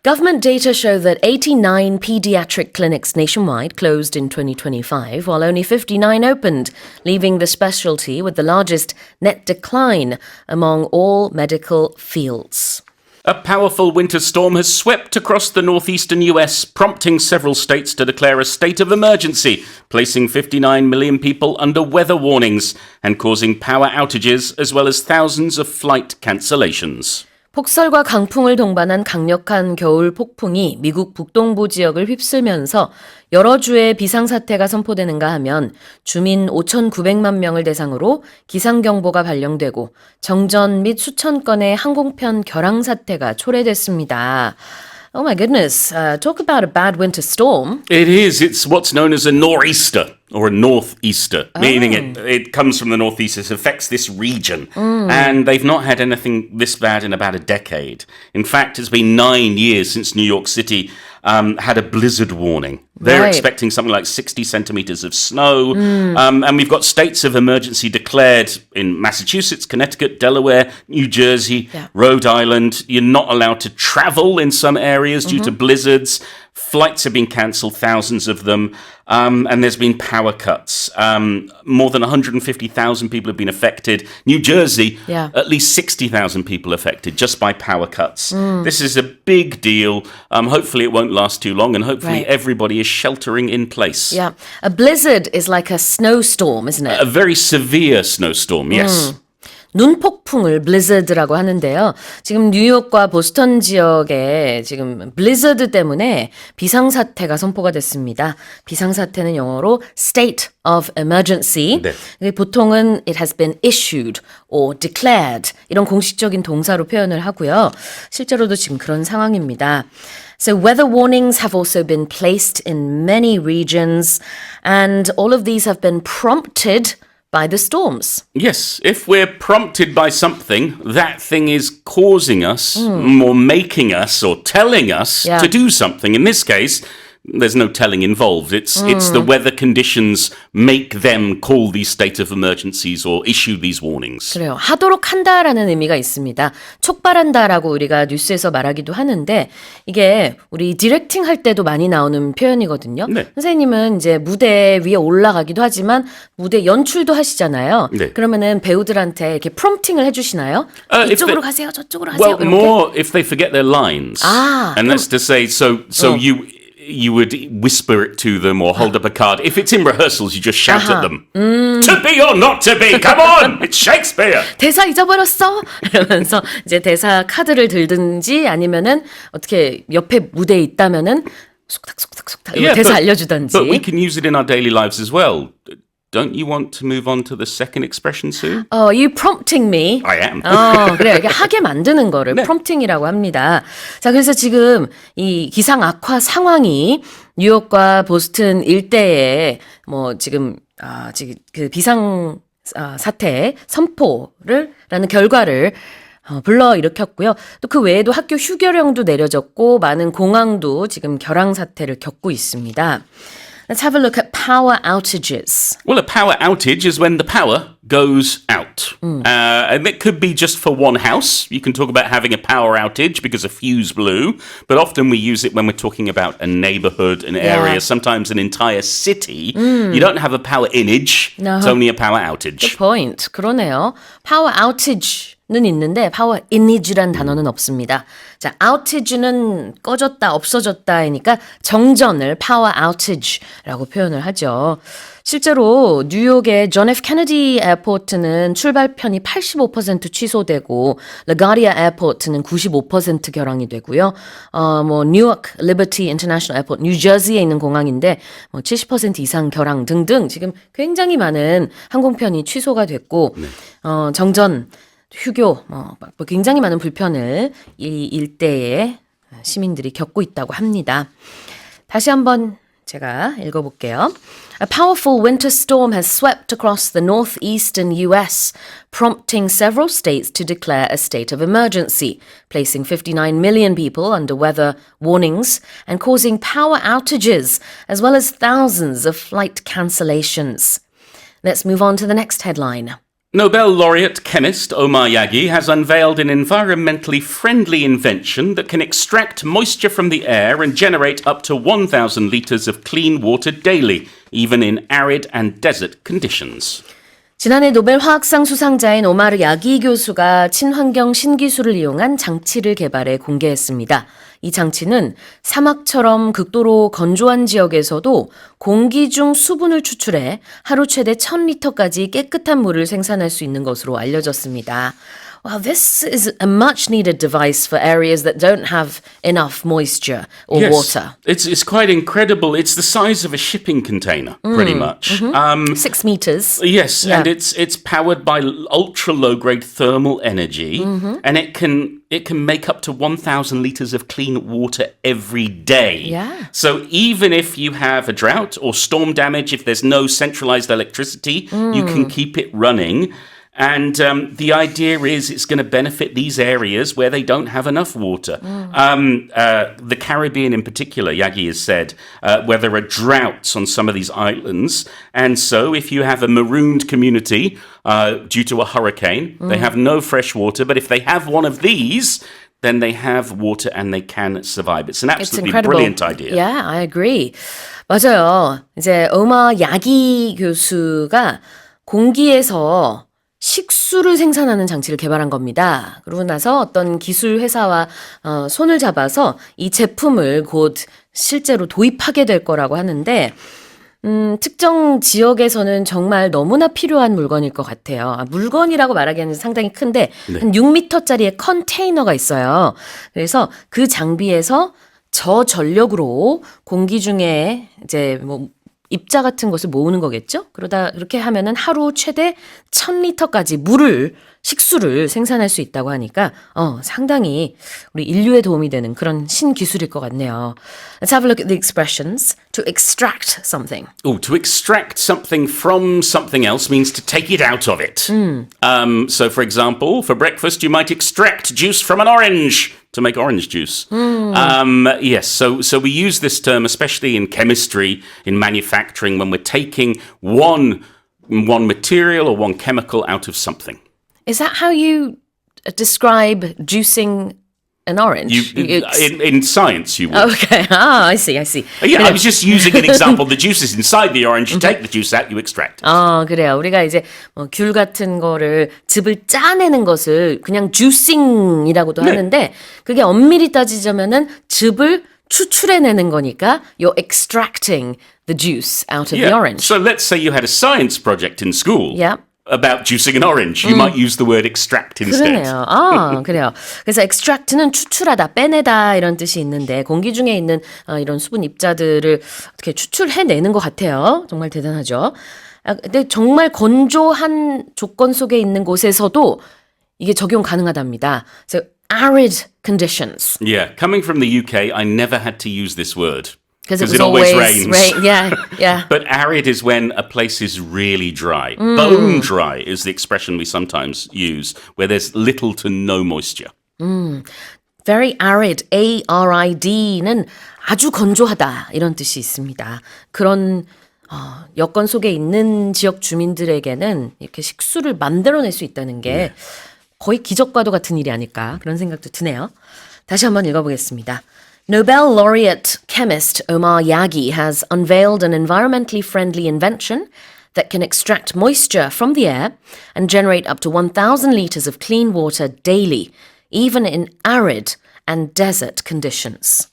Government data show that 89 pediatric clinics nationwide closed in 2025, while only 59 opened, leaving the specialty with the largest net decline among all medical fields. A powerful winter storm has swept across the northeastern US, prompting several states to declare a state of emergency, placing 59 million people under weather warnings and causing power outages as well as thousands of flight cancellations. 폭설과 강풍을 동반한 강력한 겨울 폭풍이 미국 북동부 지역을 휩쓸면서 여러 주의 비상사태가 선포되는가 하면 주민 5,900만 명을 대상으로 기상경보가 발령되고 정전 및 수천 건의 항공편 결항 사태가 초래됐습니다. Oh my goodness, talk about a bad winter storm. It is. It's what's known as a nor'easter or a northeaster, meaning it comes from the northeast. It affects this region. And they've not had anything this bad in about a decade. In fact, it's been 9 years since New York City had a blizzard warning. They're Right. expecting something like 60 centimeters of snow. And we've got states of emergency declared in Massachusetts, Connecticut, Delaware, New Jersey, Yeah. Rhode Island. You're not allowed to travel in some areas due to blizzards. Flights have been cancelled, thousands of them. And there's been power cuts. More than 150,000 people have been affected. New Jersey, Yeah. at least 60,000 people affected just by power cuts. This is a big deal. Hopefully it won't last too long, and hopefully Right. everybody is sheltering in place. Yeah, a blizzard is like a snowstorm, isn't it? A very severe snowstorm, yes. 눈폭풍을 blizzard라고 하는데요. 지금 뉴욕과 보스턴 지역에 지금 blizzard 때문에 비상사태가 선포가 됐습니다. 비상사태는 영어로 state of emergency. 네. 보통은 it has been issued or declared 이런 공식적인 동사로 표현을 하고요. 실제로도 지금 그런 상황입니다. So weather warnings have also been placed in many regions, and all of these have been prompted by the storms. Yes, if we're prompted by something, that thing is causing us, or making us, or telling us Yeah. to do something. In this case, there's no telling involved. It's the weather conditions make them call these state of emergencies or issue these warnings. 그래요. 하도록 한다라는 의미가 있습니다. 촉발한다라고 우리가 뉴스에서 말하기도 하는데 이게 우리 디렉팅 할 때도 많이 나오는 표현이거든요. 네. 선생님은 이제 무대 위에 올라가기도 하지만 무대 연출도 하시잖아요. 네. 그러면은 배우들한테 이렇게 프롬프팅을 해주시나요? if 이쪽으로 they- 가세요, 저쪽으로 가세요. Well, 이렇게? more if they forget their lines. And that's to say, so you would whisper it to them or hold up a card. If it's in rehearsals, you just shout at them. To be or not to be, come on, it's Shakespeare. 대사 잊어버렸어? 이러면서 이제 대사 카드를 들든지 아니면은 어떻게 옆에 무대에 있다면은 속닥속닥속닥 대사 알려주던지. But we can use it in our daily lives as well. Don't you want to move on to the second expression soon? You prompting me. I am. 그래요. 이게 하게 만드는 거를 네. 프롬프팅이라고 합니다. 자, 그래서 지금 이 기상 악화 상황이 뉴욕과 보스턴 일대에 뭐 지금 그 비상 사태 선포를라는 결과를 불러 일으켰고요. 또 그 외에도 학교 휴교령도 내려졌고 많은 공항도 지금 결항 사태를 겪고 있습니다. Let's have a look at power outages. Well, a power outage is when the power goes out. And it could be just for one house. You can talk about having a power outage because a fuse blew, but often we use it when we're talking about a neighborhood, an area, sometimes an entire city. You don't have a power inage, it's only a power outage. Good point. 그러네요. power outage는 있는데 power inage란 단어는 없습니다. 자, outage는 꺼졌다, 없어졌다이니까 정전을 power outage라고 표현을 하죠. 실제로 뉴욕의 존 F 케네디 에어포트는 출발편이 85% 취소되고 라가디아 에어포트는 95% 결항이 되고요. 뭐 뉴욕 리버티 인터내셔널 에어포트 뉴저지에 있는 공항인데 뭐 70% 이상 결항 등등 지금 굉장히 많은 항공편이 취소가 됐고 정전 휴교, 뭐 굉장히 많은 불편을 이 일대의 시민들이 겪고 있다고 합니다. 다시 한번 제가 읽어볼게요. A powerful winter storm has swept across the northeastern US, prompting several states to declare a state of emergency, placing 59 million people under weather warnings and causing power outages, as well as thousands of flight cancellations. Let's move on to the next headline. Nobel laureate chemist Omar Yaghi has unveiled an environmentally friendly invention that can extract moisture from the air and generate up to 1,000 litres of clean water daily, even in arid and desert conditions. 지난해 노벨 화학상 수상자인 오마르 야기 교수가 친환경 신기술을 이용한 장치를 개발해 공개했습니다. 이 장치는 사막처럼 극도로 건조한 지역에서도 공기 중 수분을 추출해 하루 최대 1000리터까지 깨끗한 물을 생산할 수 있는 것으로 알려졌습니다. Wow, this is a much needed device for areas that don't have enough moisture or water. It's quite incredible. It's the size of a shipping container, pretty much. 6 meters. Yes, Yeah. and it's powered by ultra low grade thermal energy, and it can make up to 1,000 liters of clean water every day. Yeah. So even if you have a drought or storm damage, if there's no centralized electricity, you can keep it running. And the idea is it's going to benefit these areas where they don't have enough water. The Caribbean in particular, Yagi has said, where there are droughts on some of these islands. And so if you have a marooned community due to a hurricane, they have no fresh water. But if they have one of these, then they have water and they can survive. It's an It's absolutely incredible. brilliant idea. Yeah, I agree. 맞아요. 이제 오마 야기 교수가 공기에서 식수를 생산하는 장치를 개발한 겁니다. 그러고 나서 어떤 기술 회사와 손을 잡아서 이 제품을 곧 실제로 도입하게 될 거라고 하는데 특정 지역에서는 정말 너무나 필요한 물건일 것 같아요. 물건이라고 말하기에는 상당히 큰데 한 6m짜리의 컨테이너가 있어요. 그래서 그 장비에서 저전력으로 공기 중에 이제 뭐 입자 같은 것을 모으는 거겠죠? 그렇게 하면은 하루 최대 1000리터까지 식수를 생산할 수 있다고 하니까, 상당히 우리 인류에 도움이 되는 그런 신기술일 것 같네요. Let's have a look at the expressions. To extract something. Oh, to extract something from something else means to take it out of it. So, for example, for breakfast, you might extract juice from an orange to make orange juice. Yes, so we use this term especially in chemistry, in manufacturing, when we're taking one material or one chemical out of something. Is that how you describe juicing an orange? In science, you would. Okay. I see. Yeah, I was just using an example. The juice is inside the orange. You take the juice out, you extract it. 그래요. 우리가 이제 귤 같은 거를 즙을 짜내는 것을 그냥 juicing이라고도 하는데 그게 엄밀히 따지자면은 즙을 추출해내는 거니까 you're extracting the juice out of the orange. So let's say you had a science project in school. Yeah. About juicing an orange. You might use the word extract instead. 그러네요. 그래요. 그래서 extract는 추출하다, 빼내다 이런 뜻이 있는데 공기 중에 있는 이런 수분 입자들을 어떻게 추출해내는 것 같아요. 정말 대단하죠. 근데 정말 건조한 조건 속에 있는 곳에서도 이게 적용 가능하답니다. So arid conditions. Yeah, coming from the UK, I never had to use this word. Because it always rains. Rain. Yeah. But arid is when a place is really dry. Bone dry is the expression we sometimes use, where there's little to no moisture. Very arid, A-R-I-D는 아주 건조하다 이런 뜻이 있습니다. 그런 여건 속에 있는 지역 주민들에게는 이렇게 식수를 만들어낼 수 있다는 게 거의 기적과도 같은 일이 아닐까 그런 생각도 드네요. 다시 한번 읽어보겠습니다. Nobel laureate chemist Omar Yaghi has unveiled an environmentally friendly invention that can extract moisture from the air and generate up to 1,000 liters of clean water daily, even in arid and desert conditions.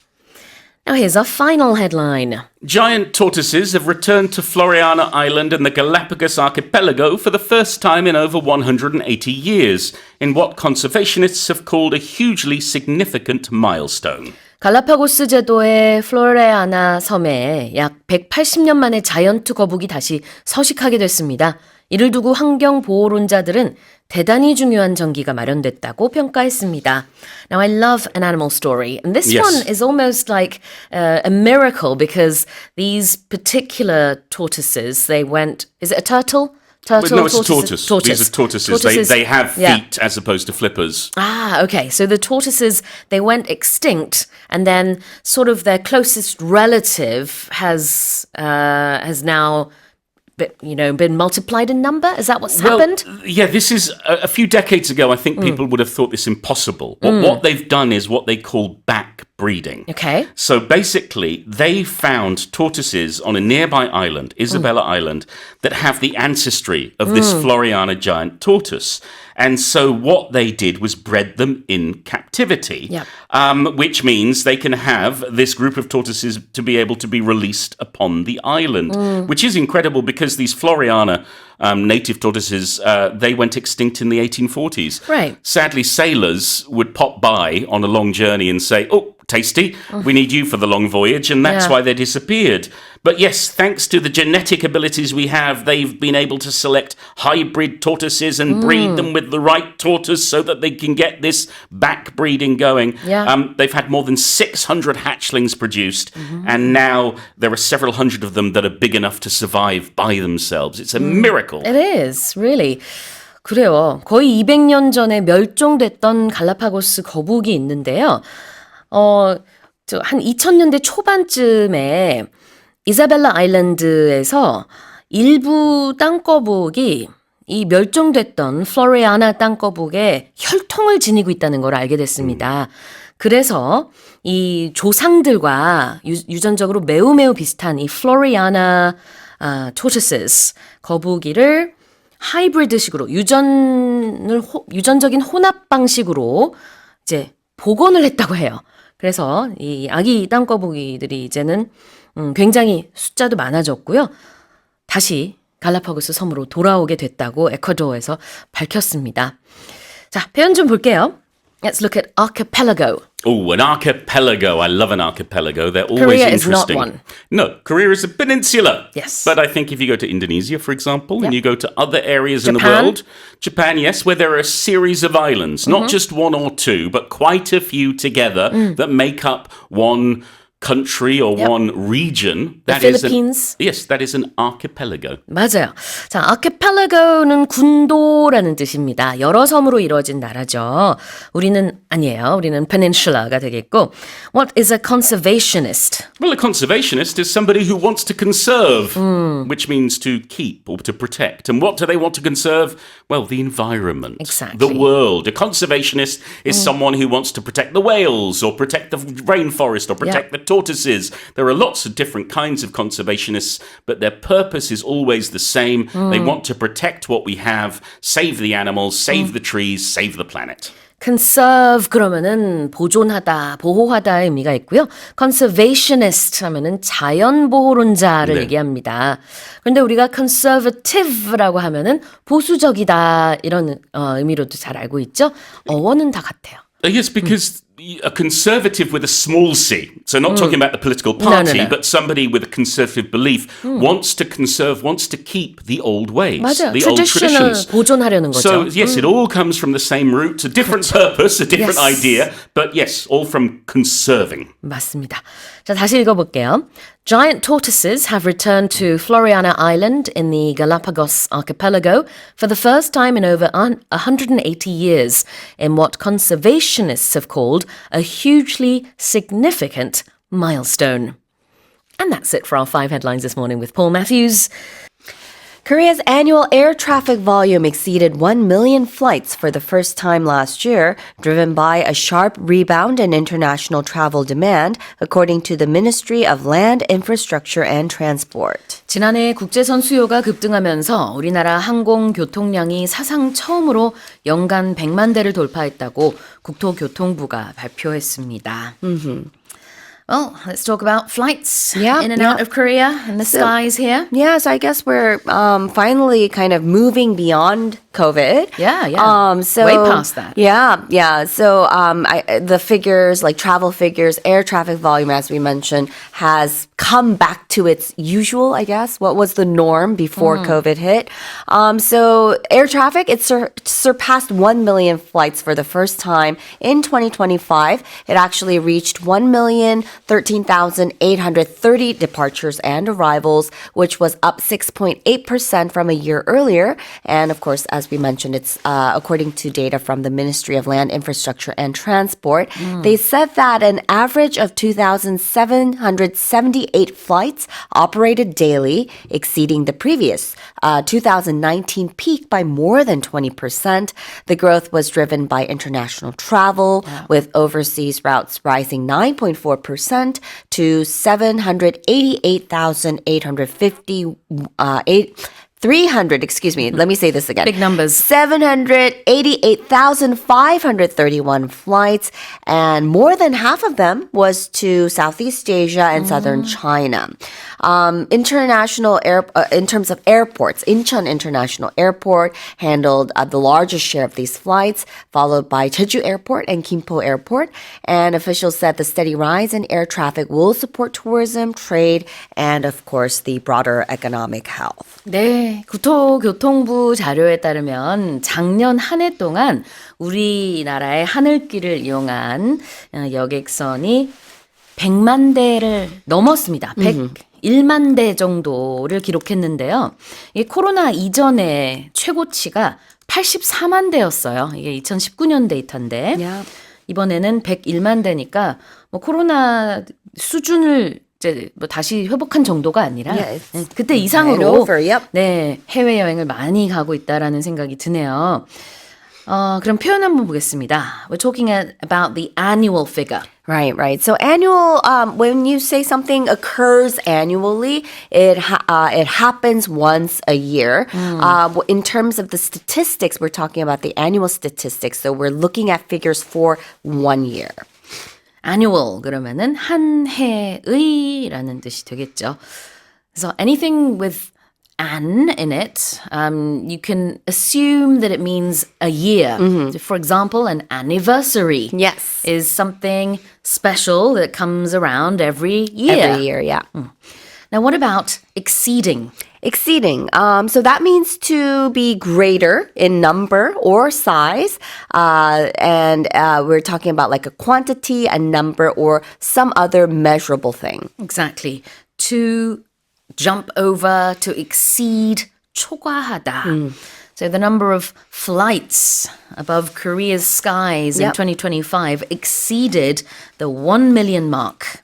Now here's our final headline. Giant tortoises have returned to Floriana Island and the Galapagos archipelago for the first time in over 180 years, in what conservationists have called a hugely significant milestone. 갈라파고스 제도의 플로레아나 섬에 약 180년 만에 자이언트 거북이 다시 서식하게 됐습니다. 이를 두고 환경보호론자들은 대단히 중요한 전기가 마련됐다고 평가했습니다. Now I love an animal story, and this one is almost like a miracle because these particular tortoises, they went, is it a turtle? No, it's a tortoise. These are tortoises. They have feet as opposed to flippers. Okay. So the tortoises, they went extinct, and then sort of their closest relative has now been multiplied in number? Is that what's happened? Yeah, this is a few decades ago. I think people would have thought this impossible. What they've done is what they call back breeding. Okay. So basically, they found tortoises on a nearby island, Isabella Island, that have the ancestry of this Floriana giant tortoise. And so what they did was bred them in captivity, which means they can have this group of tortoises to be able to be released upon the island, which is incredible because these Floriana native tortoises, they went extinct in the 1840s. Right. Sadly, sailors would pop by on a long journey and say, oh, tasty, we need you for the long voyage, and that's why they disappeared. But yes, thanks to the genetic abilities we have, they've been able to select hybrid tortoises and breed them with the right tortoise so that they can get this back breeding going. Yeah. They've had more than 600 hatchlings produced, and now there are several hundred of them that are big enough to survive by themselves. It's a miracle. It is, really. 그래요. 거의 200년 전에 멸종됐던 갈라파고스 거북이 있는데요. 한 2000년대 초반쯤에 이사벨라 아일랜드에서 일부 땅거북이 이 멸종됐던 플로리아나 땅거북의 혈통을 지니고 있다는 걸 알게 됐습니다. 그래서 이 조상들과 유전적으로 매우 비슷한 이 플로리아나 tortoises 거북이를 하이브리드식으로 유전적인 혼합 방식으로 이제 복원을 했다고 해요. 그래서 이 아기 땅거북이들이 이제는 굉장히 숫자도 많아졌고요. 다시 갈라파고스 섬으로 돌아오게 됐다고 에콰도어에서 밝혔습니다. 자, 표현 좀 볼게요. Let's look at archipelago. Oh, an archipelago. I love an archipelago. They're always Korea is not interesting. one. No, Korea is a peninsula. Yes. But I think if you go to Indonesia, for example, and you go to other areas in the Japan. world, Japan, yes, where there are a series of islands, not just one or two, but quite a few together that make up one country or one region. The Philippines. Yes, that is an archipelago. 맞아요. 자, 아키펠라고는 군도라는 뜻입니다. 여러 섬으로 이루어진 나라죠. 우리는 아니에요. 우리는 peninsula가 되겠고. What is a conservationist? Well, a conservationist is somebody who wants to conserve, which means to keep or to protect. And what do they want to conserve? Well, the environment, Exactly. the world. A conservationist is someone who wants to protect the whales or protect the rainforest or protect the tortoises. There are lots of different kinds of conservationists, but their purpose is always the same. They want to protect what we have, save the animals, save the trees, save the planet. conserve 그러면은 보존하다, 보호하다의 의미가 있고요. conservationist 하면은 자연보호론자를 네. 얘기합니다. 그런데 우리가 conservative라고 하면은 보수적이다 이런 의미로도 잘 알고 있죠. 어원은 다 같아요. Yes, because a conservative with a small c, so not talking about the political party, no. but somebody with a conservative belief wants to conserve, wants to keep the old ways, 맞아요. the old traditional traditions. 보존하려는 거죠. So, yes, it all comes from the same root, a different purpose, a different Yes. idea, but yes, all from conserving. 맞습니다. 자, 다시 읽어볼게요. Giant tortoises have returned to Floriana Island in the Galapagos archipelago for the first time in over 180 years in what conservationists have called a hugely significant milestone. And that's it for our 5 headlines this morning with Paul Matthews. Korea's annual air traffic volume exceeded 1 million flights for the first time last year, driven by a sharp rebound in international travel demand, according to the Ministry of Land, Infrastructure and Transport. 지난해 국제선 수요가 급등하면서 우리나라 항공 교통량이 사상 처음으로 연간 100만 대를 돌파했다고 국토교통부가 발표했습니다. Well, let's talk about flights Yeah, in and yeah. out of Korea and the skies here. Yeah, so I guess we're finally kind of moving beyond COVID. Yeah. So Way past that. Yeah. So the figures, like travel figures, air traffic volume, as we mentioned, has come back to its usual, I guess. What was the norm before COVID hit? So air traffic, it surpassed 1 million flights for the first time in 2025. It actually reached 1,013,830 departures and arrivals, which was up 6.8% from a year earlier. And of course, as we mentioned, it's according to data from the Ministry of Land, Infrastructure and Transport. They said that an average of 2,778 flights operated daily, exceeding the previous 2019 peak by more than 20%. The growth was driven by international travel, with overseas routes rising 9.4% to 300, let me say this again. Big numbers. 788,531 flights, and more than half of them was to Southeast Asia and southern China. In terms of airports, Incheon International Airport handled the largest share of these flights, followed by Jeju Airport and Gimpo Airport. And officials said the steady rise in air traffic will support tourism, trade, and of course the broader economic health. 네, 국토교통부 자료에 따르면 작년 한 해 동안 우리나라의 하늘길을 이용한 여객선이 100만 대를 넘었습니다. 101만 대 정도를 기록했는데요. 이 코로나 이전에 최고치가 84만 대였어요. 이게 2019년 데이터인데 Yeah. 이번에는 101만 대니까 뭐 코로나 수준을 이제 뭐 다시 회복한 정도가 아니라 Yeah, it's 네, 그때 right 이상으로 over, yep. 네, 해외 여행을 많이 가고 있다라는 생각이 드네요. 그럼 표현 한번 보겠습니다. We're talking about the annual figure. Right. So annual, when you say something occurs annually, it happens once a year. In terms of the statistics, we're talking about the annual statistics. So we're looking at figures for 1 year. annual 그러면은 한 해의라는 뜻이 되겠죠. 그래서 anything with an in it, you can assume that it means a year. So for example, an anniversary Yes. is something special that comes around every year. Every year, yeah. Now, what about exceeding? Exceeding. So that means to be greater in number or size. And we're talking about like a quantity, a number, or some other measurable thing. Exactly. To jump over, to exceed, 초과하다. So the number of flights above Korea's skies in Yep. 2025 exceeded the 1 million mark.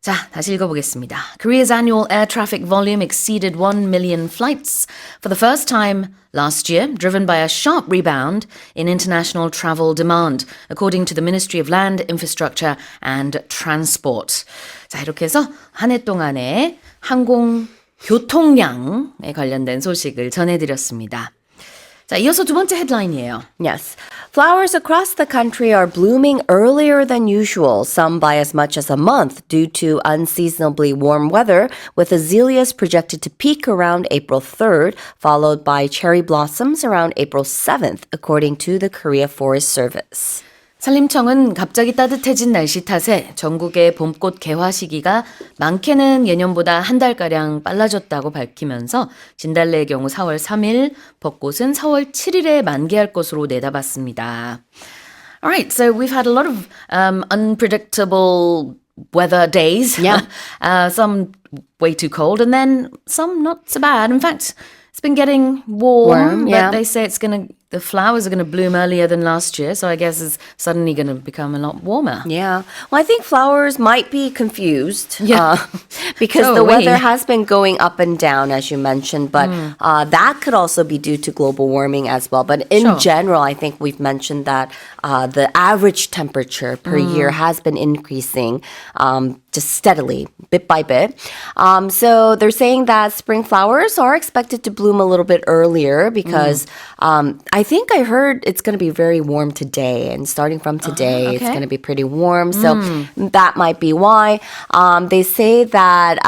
자, 다시 읽어보겠습니다. Korea's annual air traffic volume exceeded 1 million flights for the first time last year, driven by a sharp rebound in international travel demand, according to the Ministry of Land, Infrastructure and Transport. 자, 이렇게 해서 한 해 동안의 항공 교통량에 관련된 소식을 전해드렸습니다. 자, 이어서 두 번째 헤드라인이에요. Yes. Flowers across the country are blooming earlier than usual, some by as much as a month due to unseasonably warm weather, with azaleas projected to peak around April 3rd, followed by cherry blossoms around April 7th, according to the Korea Forest Service. 산림청은 갑자기 따뜻해진 날씨 탓에 전국의 봄꽃 개화 시기가 많게는 예년보다 한 달가량 빨라졌다고 밝히면서 진달래의 경우 4월 3일, 벚꽃은 4월 7일에 만개할 것으로 내다봤습니다. Alright, so we've had a lot of unpredictable weather days. Yeah. Some way too cold and then some not so bad. In fact, it's been getting warm, yeah. but they say the flowers are going to bloom earlier than last year, so I guess it's suddenly going to become a lot warmer. Yeah. Well, I think flowers might be confused Yeah. because So the are we. weather has been going up and down, as you mentioned, but that could also be due to global warming as well. But in Sure. general, I think we've mentioned that the average temperature per year has been increasing just steadily, bit by bit. So they're saying that spring flowers are expected to bloom a little bit earlier because I think I heard it's going to be very warm today. And starting from today, it's okay. going to be pretty warm. So that might be why. They say that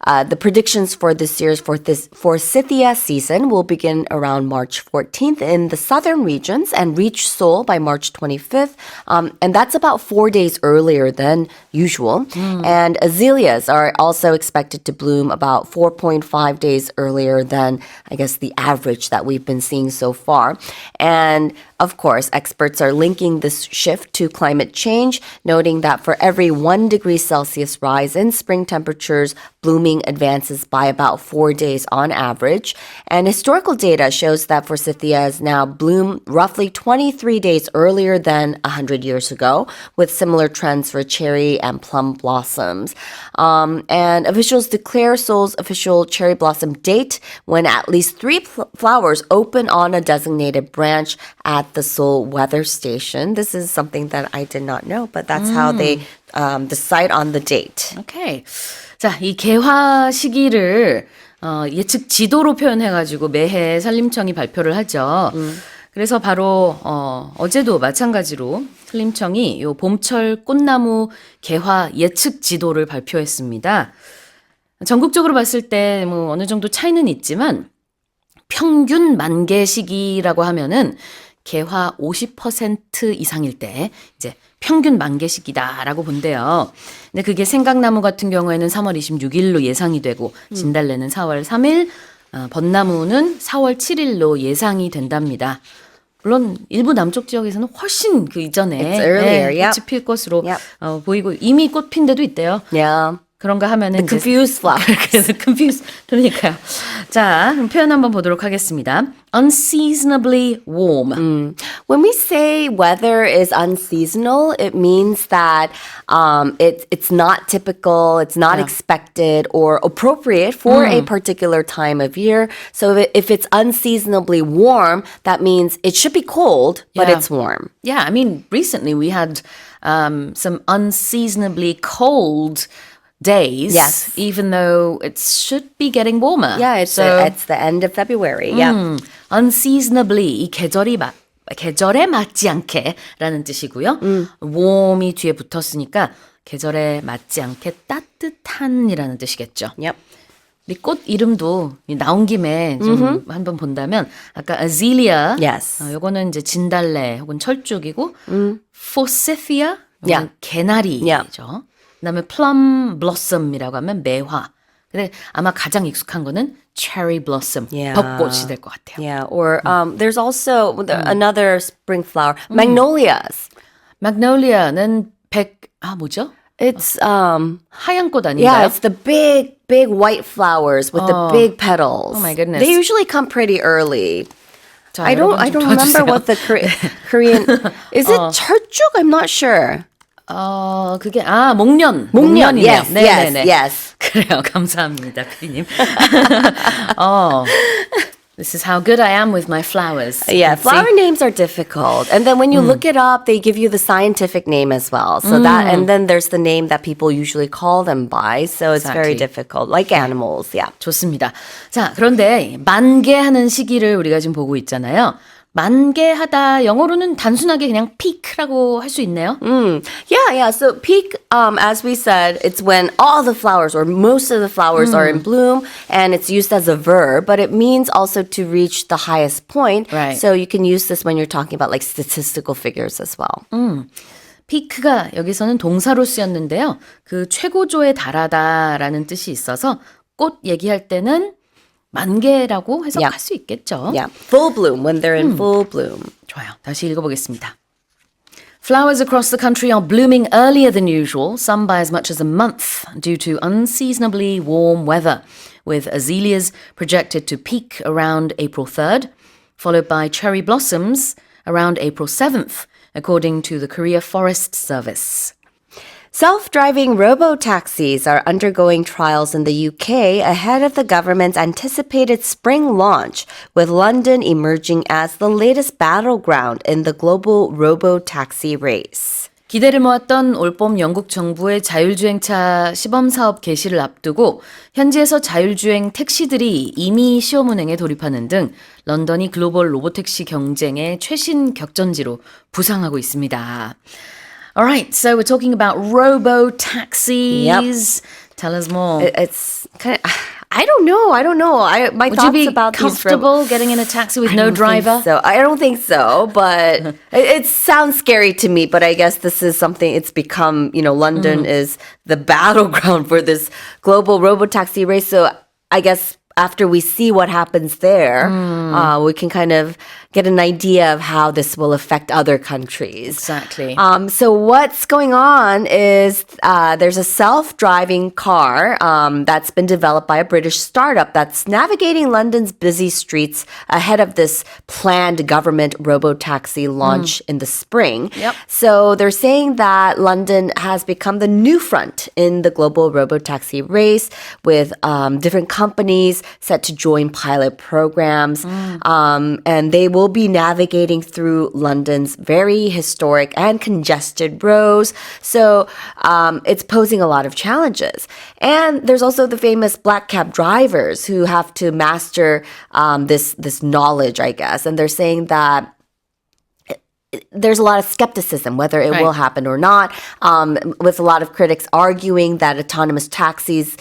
the predictions for this year's Forsythia season will begin around March 14th in the southern regions and reach Seoul by March 25th. And that's about 4 days earlier than usual. And azaleas are also expected to bloom about 4.5 days earlier than, I guess, the average that we've been seeing so far. And of course, experts are linking this shift to climate change, noting that for every 1 degree Celsius rise in spring temperatures, blooming advances by about 4 days on average. And historical data shows that forsythias now bloom roughly 23 days earlier than 100 years ago, with similar trends for cherry and plum blossoms. And officials declare Seoul's official cherry blossom date when at least 3 flowers open on a designated branch at the Seoul Weather Station. This is something that I did not know, but that's how they decide on the date. Okay. 자, 이 개화 시기를 예측 지도로 표현해가지고 매해 산림청이 발표를 하죠. 그래서 바로 어제도 마찬가지로 산림청이 요 봄철 꽃나무 개화 예측 지도를 발표했습니다. 전국적으로 봤을 때 뭐 어느 정도 차이는 있지만 평균 만개 시기라고 하면은 개화 50% 이상일 때 이제 평균 만개 시기다라고 본대요. 근데 그게 생강나무 같은 경우에는 3월 26일로 예상이 되고 진달래는 4월 3일, 벚나무는 4월 7일로 예상이 된답니다. 물론 일부 남쪽 지역에서는 훨씬 그 이전에 It's earlier, yep. 꽃이 필 것으로 Yep. 보이고 이미 꽃 핀 데도 있대요. Yeah. 그런가 하면은 The confused flowers. 그래서 confused. 그러니까요. 자, 그럼 표현 한번 보도록 하겠습니다. Unseasonably warm. When we say weather is unseasonal, it means that it's not typical, it's not expected or appropriate for a particular time of year. So if it's unseasonably warm, that means it should be cold, but Yeah. it's warm. Yeah, I mean, recently we had some unseasonably cold days, Yes. even though it should be getting warmer. Yeah, it's the end of February. Yeah. unseasonably 이 계절에 맞지 않게라는 뜻이고요. warm이 뒤에 붙었으니까 계절에 맞지 않게 따뜻한이라는 뜻이겠죠. Yep. 이 꽃 이름도 나온 김에 좀 한번 본다면 아까 azalea, Yes. 요거는 이제 진달래 혹은 철쭉이고 forsythia, Yeah. 개나리죠. Yeah. 그다음에 plum blossom이라고 하면 매화. 근데 아마 가장 익숙한 거는 cherry blossom, Yeah. 벚꽃이 될 것 같아요. Yeah, or there's also another spring flower, magnolias. magnolia는 뭐죠? It's 하얀 꽃 yeah, 아닌가요? it's the big white flowers with the big petals. Oh my goodness. They usually come pretty early. 자, I don't 여러분 좀 remember 도와주세요. what the Korean is it 철쭉? I'm not sure. 그게 목련. 목련. 목련이네요. Yes, 네네네. yes. 그래요. 감사합니다, 피디님. This is how good I am with my flowers. Yeah, See? flower names are difficult. And then when you look it up, they give you the scientific name as well. So that, and then there's the name that people usually call them by. So it's very Exactly. difficult, like animals. Yeah. 좋습니다. 자, 그런데 만개하는 시기를 우리가 지금 보고 있잖아요. 만개하다 영어로는 단순하게 그냥 peak라고 할 수 있네요. Yeah. So peak, as we said, it's when all the flowers or most of the flowers are in bloom, and it's used as a verb, but it means also to reach the highest point. Right. So you can use this when you're talking about like statistical figures as well. 피크가 여기서는 동사로 쓰였는데요. 그 최고조에 달하다라는 뜻이 있어서 꽃 얘기할 때는 만개라고 해석할 Yeah. 수 있겠죠. Yeah, full bloom when they're in full bloom. 좋아요. 다시 읽어보겠습니다. Flowers across the country are blooming earlier than usual, some by as much as a month, due to unseasonably warm weather, with azaleas projected to peak around April 3rd, followed by cherry blossoms around April 7th, according to the Korea Forest Service. Self-driving robo-taxis are undergoing trials in the UK ahead of the government's anticipated spring launch, with London emerging as the latest battleground in the global robo-taxi race. 기대를 모았던 올봄 영국 정부의 자율주행차 시범 사업 개시를 앞두고 현지에서 자율주행 택시들이 이미 시험 운행에 돌입하는 등 런던이 글로벌 로보택시 경쟁의 최신 격전지로 부상하고 있습니다. Alright, so we're talking about robo-taxis. Tell us more. It's kind of, I don't know. My Would thoughts you be about these comfortable getting in a taxi with no I don't think driver? So I don't think so, but it sounds scary to me. But I guess this is something. It's become, London is the battleground for this global robotaxi race. So I guess after we see what happens there, we can kind of get an idea of how this will affect other countries. Exactly. So what's going on is there's a self-driving car that's been developed by a British startup that's navigating London's busy streets ahead of this planned government robotaxi launch in the spring. Yep. So they're saying that London has become the new front in the global robotaxi race, with different companies set to join pilot programs. And they will be navigating through London's very historic and congested roads. So it's posing a lot of challenges. And there's also the famous black cab drivers who have to master this knowledge, I guess. And they're saying that there's a lot of skepticism whether it will happen or not, with a lot of critics arguing that autonomous taxis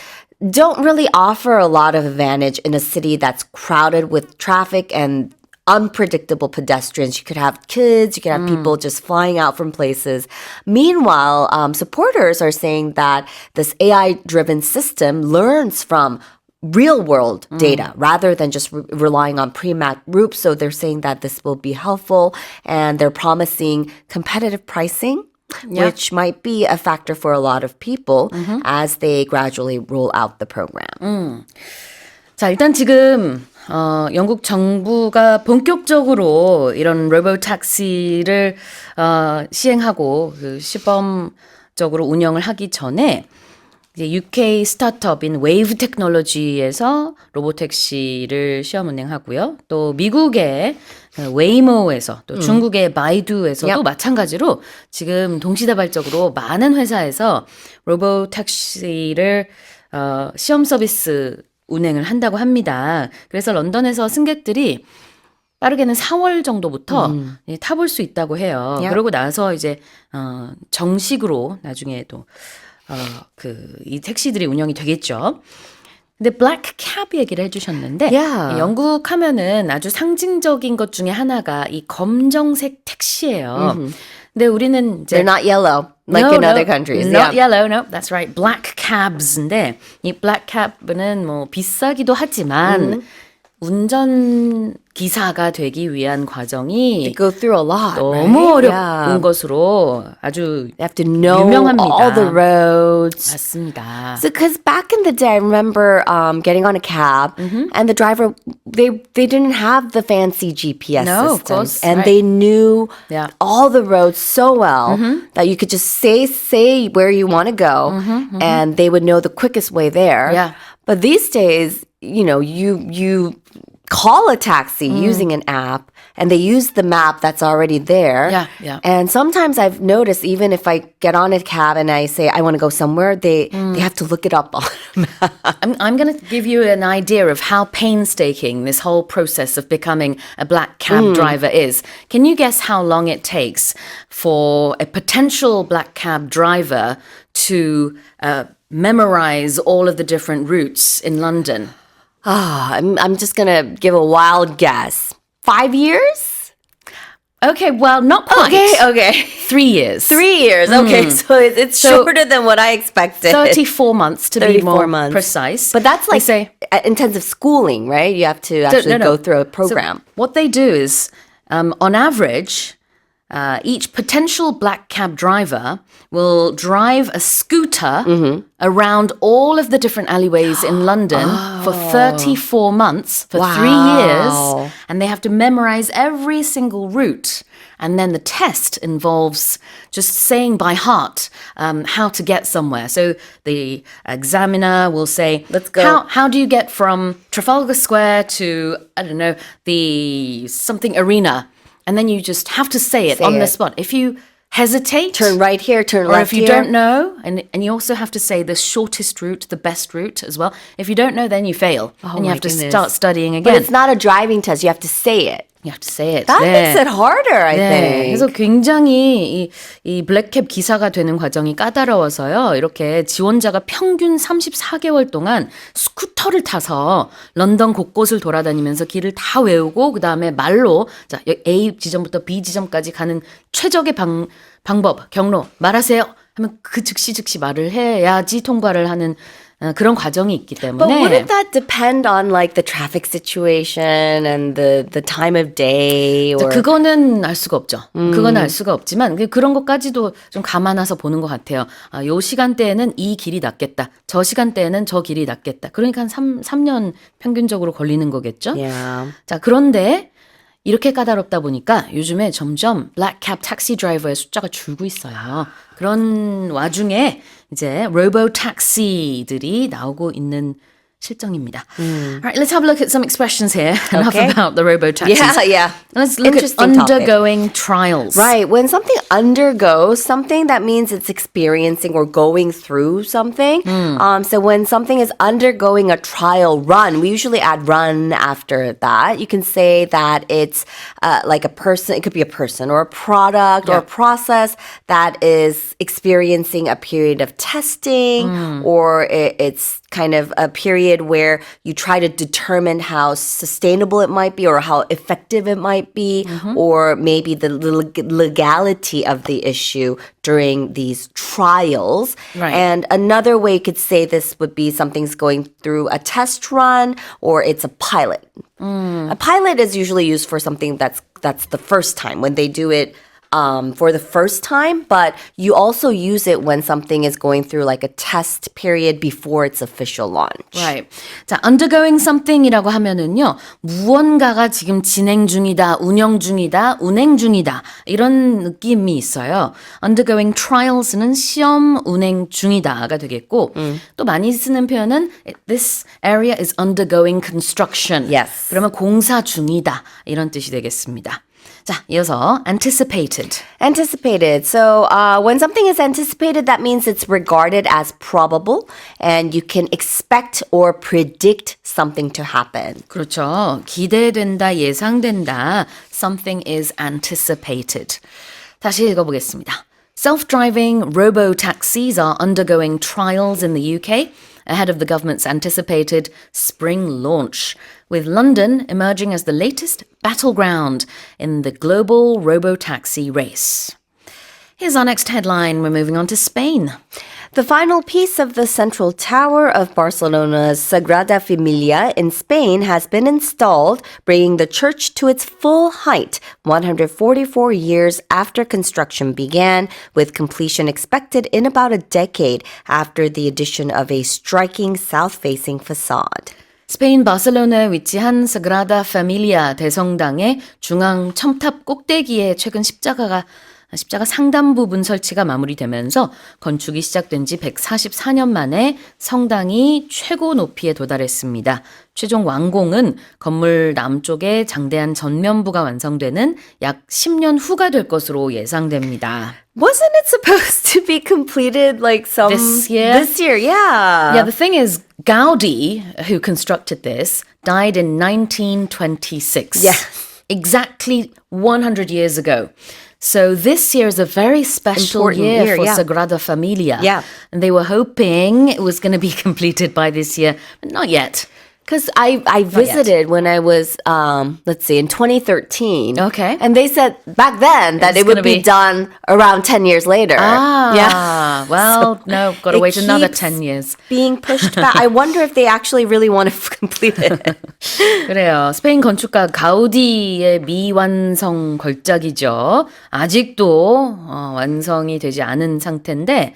don't really offer a lot of advantage in a city that's crowded with traffic and unpredictable pedestrians. You could have kids, you could have people just flying out from places. Meanwhile, supporters are saying that this AI-driven system learns from real-world data rather than just relying on pre-mapped routes. So they're saying that this will be helpful, and they're promising competitive pricing, which might be a factor for a lot of people as they gradually roll out the program. 자, 일단 지금 영국 정부가 본격적으로 이런 로보택시를 시행하고 그 시범적으로 운영을 하기 전에 이제 UK 스타트업인 웨이브 테크놀로지에서 로보택시를 시험 운행하고요. 또 미국의 웨이모에서 또 중국의 바이두에서도 마찬가지로 지금 동시다발적으로 많은 회사에서 로보택시를 시험 서비스 운행을 한다고 합니다. 그래서 런던에서 승객들이 빠르게는 4월 정도부터 타볼 수 있다고 해요. 그러고 나서 이제 정식으로 나중에 또 이 택시들이 운영이 되겠죠. 근데 black cab 얘기를 해주셨는데 Yeah. 영국 하면은 아주 상징적인 것 중에 하나가 이 검정색 택시예요. 근데 우리는 이제 They're not yellow like in other countries. Not yeah. yellow, no, that's right. Black cabs인데 이 black cab는 뭐 비싸기도 하지만 운전 기사가 되기 위한 과정이 They go through a lot. 너무 right? 어려운 것으로 아주 You have to know 유명합니다. all the roads. 맞습니다. So, because back in the day, I remember getting on a cab, and the driver they didn't have the fancy GPS No, of systems, course, and right. they knew Yeah. all the roads so well that you could just say where you want to go, and they would know the quickest way there. Yeah. But these days, you call a taxi using an app, and they use the map that's already there. Yeah, yeah. And sometimes I've noticed, even if I get on a cab and I say I want to go somewhere, they have to look it up on a map. I'm going to give you an idea of how painstaking this whole process of becoming a black cab driver is. Can you guess how long it takes for a potential black cab driver to memorize all of the different routes in London? I'm just gonna give a wild guess. 5 years? Okay, well, not quite. Okay. 3 years. 3 years. Okay, so it's So- shorter than what I expected. 34 months to be 34 more months. precise. But that's They like say intensive schooling, right? You have to actually go through a program. So what they do is, on average, each potential black cab driver will drive a scooter around all of the different alleyways in London for 34 months, for 3 years, and they have to memorize every single route. And then the test involves just saying by heart how to get somewhere. So the examiner will say, Let's go. How do you get from Trafalgar Square to, I don't know, the something arena? And then you just have to say it on the it. spot. If you hesitate, Turn right here, turn or left if you here. don't know, and you also have to say the shortest route, the best route as well. If you don't know, then you fail. and you my have to goodness. start studying But again. it's not a driving test. You have to say it. You have to say it. That 네. makes it harder, I 네, think. 그래서 굉장히 이 블랙캡 기사가 되는 과정이 까다로워서요. 이렇게 지원자가 평균 34개월 동안 스쿠터를 타서 런던 곳곳을 돌아다니면서 길을 다 외우고 그다음에 말로 자, A 지점부터 B 지점까지 가는 최적의 방법, 경로 말하세요. 하면 그 즉시 말을 해야지 통과를 하는 그런 과정이 있기 But 때문에 wouldn't that depend on like the traffic situation and the time of day or 그거는 알 수가 없죠. 그건 알 수가 없지만 그런 것까지도 좀 감안해서 보는 것 같아요. 요 시간대에는 이 길이 낫겠다. 저 시간대에는 저 길이 낫겠다. 그러니까 한 3년 평균적으로 걸리는 거겠죠. Yeah. 자, 그런데 이렇게 까다롭다 보니까 요즘에 점점 블랙캡 택시 드라이버의 숫자가 줄고 있어요. 그런 와중에 이제 로보 택시들이 나오고 있는 실정입니다. Alright, let's have a look at some expressions here. Enough Okay. about the robo taxis. Yeah. Let's look at Interesting topic. undergoing trials. Right. When something undergoes something, that means it's experiencing or going through something. So when something is undergoing a trial run, we usually add run after that. You can say that it's like a person, it could be a person or a product or a process that is experiencing a period of testing or it's kind of a period where you try to determine how sustainable it might be or how effective it might be or maybe the legality of the issue during these trials. Right. And another way you could say this would be something's going through a test run or it's a pilot. A pilot is usually used for something that's the first time when they do it for the first time, but you also use it when something is going through like a test period before its official launch. Right. 자, undergoing something이라고 하면은요, 무언가가 지금 진행 중이다, 운영 중이다, 운행 중이다 이런 느낌이 있어요. Undergoing trials는 시험 운행 중이다가 되겠고, 또 많이 쓰는 표현은 this area is undergoing construction. Yes. 그러면 공사 중이다 이런 뜻이 되겠습니다. 자, 이어서 anticipated. Anticipated. So when something is anticipated, that means it's regarded as probable and you can expect or predict something to happen. 그렇죠. 기대된다, 예상된다. Something is anticipated. 다시 읽어보겠습니다. Self-driving robo-taxis are undergoing trials in the UK. ahead of the government's anticipated spring launch, with London emerging as the latest battleground in the global robo-taxi race. Here's our next headline. We're moving on to Spain. The final piece of the central tower of Barcelona's Sagrada Familia in Spain has been installed, bringing the church to its full height 144 years after construction began, with completion expected in about a decade after the addition of a striking south-facing facade. 스페인 바르셀로나에 위치한 사그라다 파밀리아 대성당의 중앙 첨탑 꼭대기에 최근 십자가 상단 부분 설치가 마무리되면서 건축이 시작된 지 144년 만에 성당이 최고 높이에 도달했습니다. 최종 완공은 건물 남쪽의 장대한 전면부가 완성되는 약 10년 후가 될 것으로 예상됩니다. Wasn't it supposed to be completed like This year? This year, yeah. Yeah, the thing is, Gaudi, who constructed this, died in 1926. Yeah. Exactly 100 years ago. So this year is a very special Important year year, for yeah. Sagrada Familia. Yeah. And they were hoping it was going to be completed by this year, but not yet. Because I visited when I was, let's see, in 2013. Okay. And they said back then that It's it would gonna be be- done around 10 years later. Ah, Yeah. well, no, got to It wait another keeps 10 years. Being pushed back. I wonder if they actually really want to complete it. 그래요. 스페인 건축가 가우디의 미완성 걸작이죠. 아직도 완성이 되지 않은 상태인데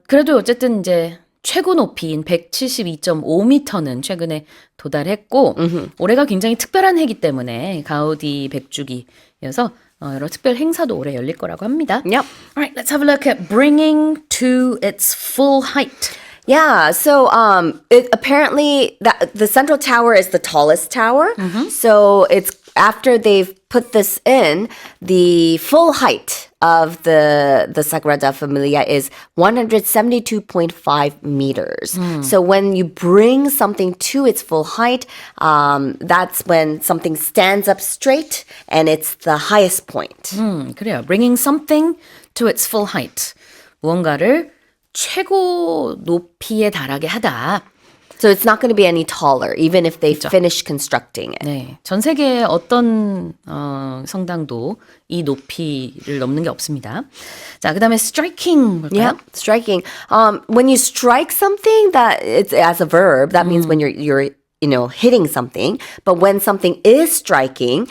그래도 어쨌든 이제 최고 높이인 172.5m는 최근에 도달했고 올해가 굉장히 특별한 해이기 때문에 가우디 100주기여서 여러 특별 행사도 올해 열릴 거라고 합니다. Yep. Alright, let's have a look at bringing to its full height. Yeah, so apparently the central tower is the tallest tower. So it's after they've put this in, the full height of the Sagrada Familia is 172.5 meters. So when you bring something to its full height, that's when something stands up straight and it's the highest point. 그래요. Bringing something to its full height. 무언가를 최고 높이에 달하게 하다. So it's not going to be any taller, even if they finish constructing it. 네, 전 세계의 어떤 성당도 이 높이를 넘는 게 없습니다. 자, 그다음에 striking 볼까요? Yeah, striking. When you strike something, that it's as a verb, that means when you're hitting something. But when something is striking,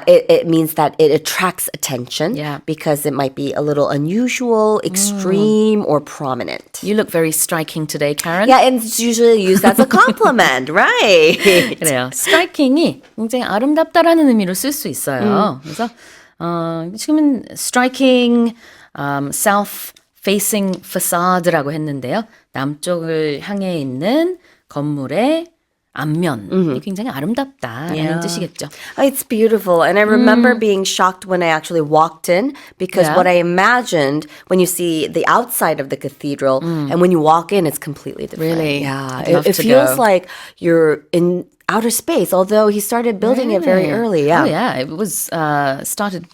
it means that it attracts attention. Yeah. Because it might be a little unusual, extreme, or prominent. You look very striking today, Karen. Yeah, and it's usually used as a compliment, right? 그래요. striking이 굉장히 아름답다라는 의미로 쓸 수 있어요. 그래서 지금은 striking south facing facade라고 했는데요. 남쪽을 향해 있는 건물의 앞면이 굉장히 아름답다라는 뜻이겠죠. It's beautiful. And I remember being shocked when I actually walked in because Yeah. what I imagined when you see the outside of the cathedral and when you walk in, it's completely different. Really? Yeah. I'd love It to feels go. like you're in outer space, although he started building it very early. Yeah. Oh, yeah. It was started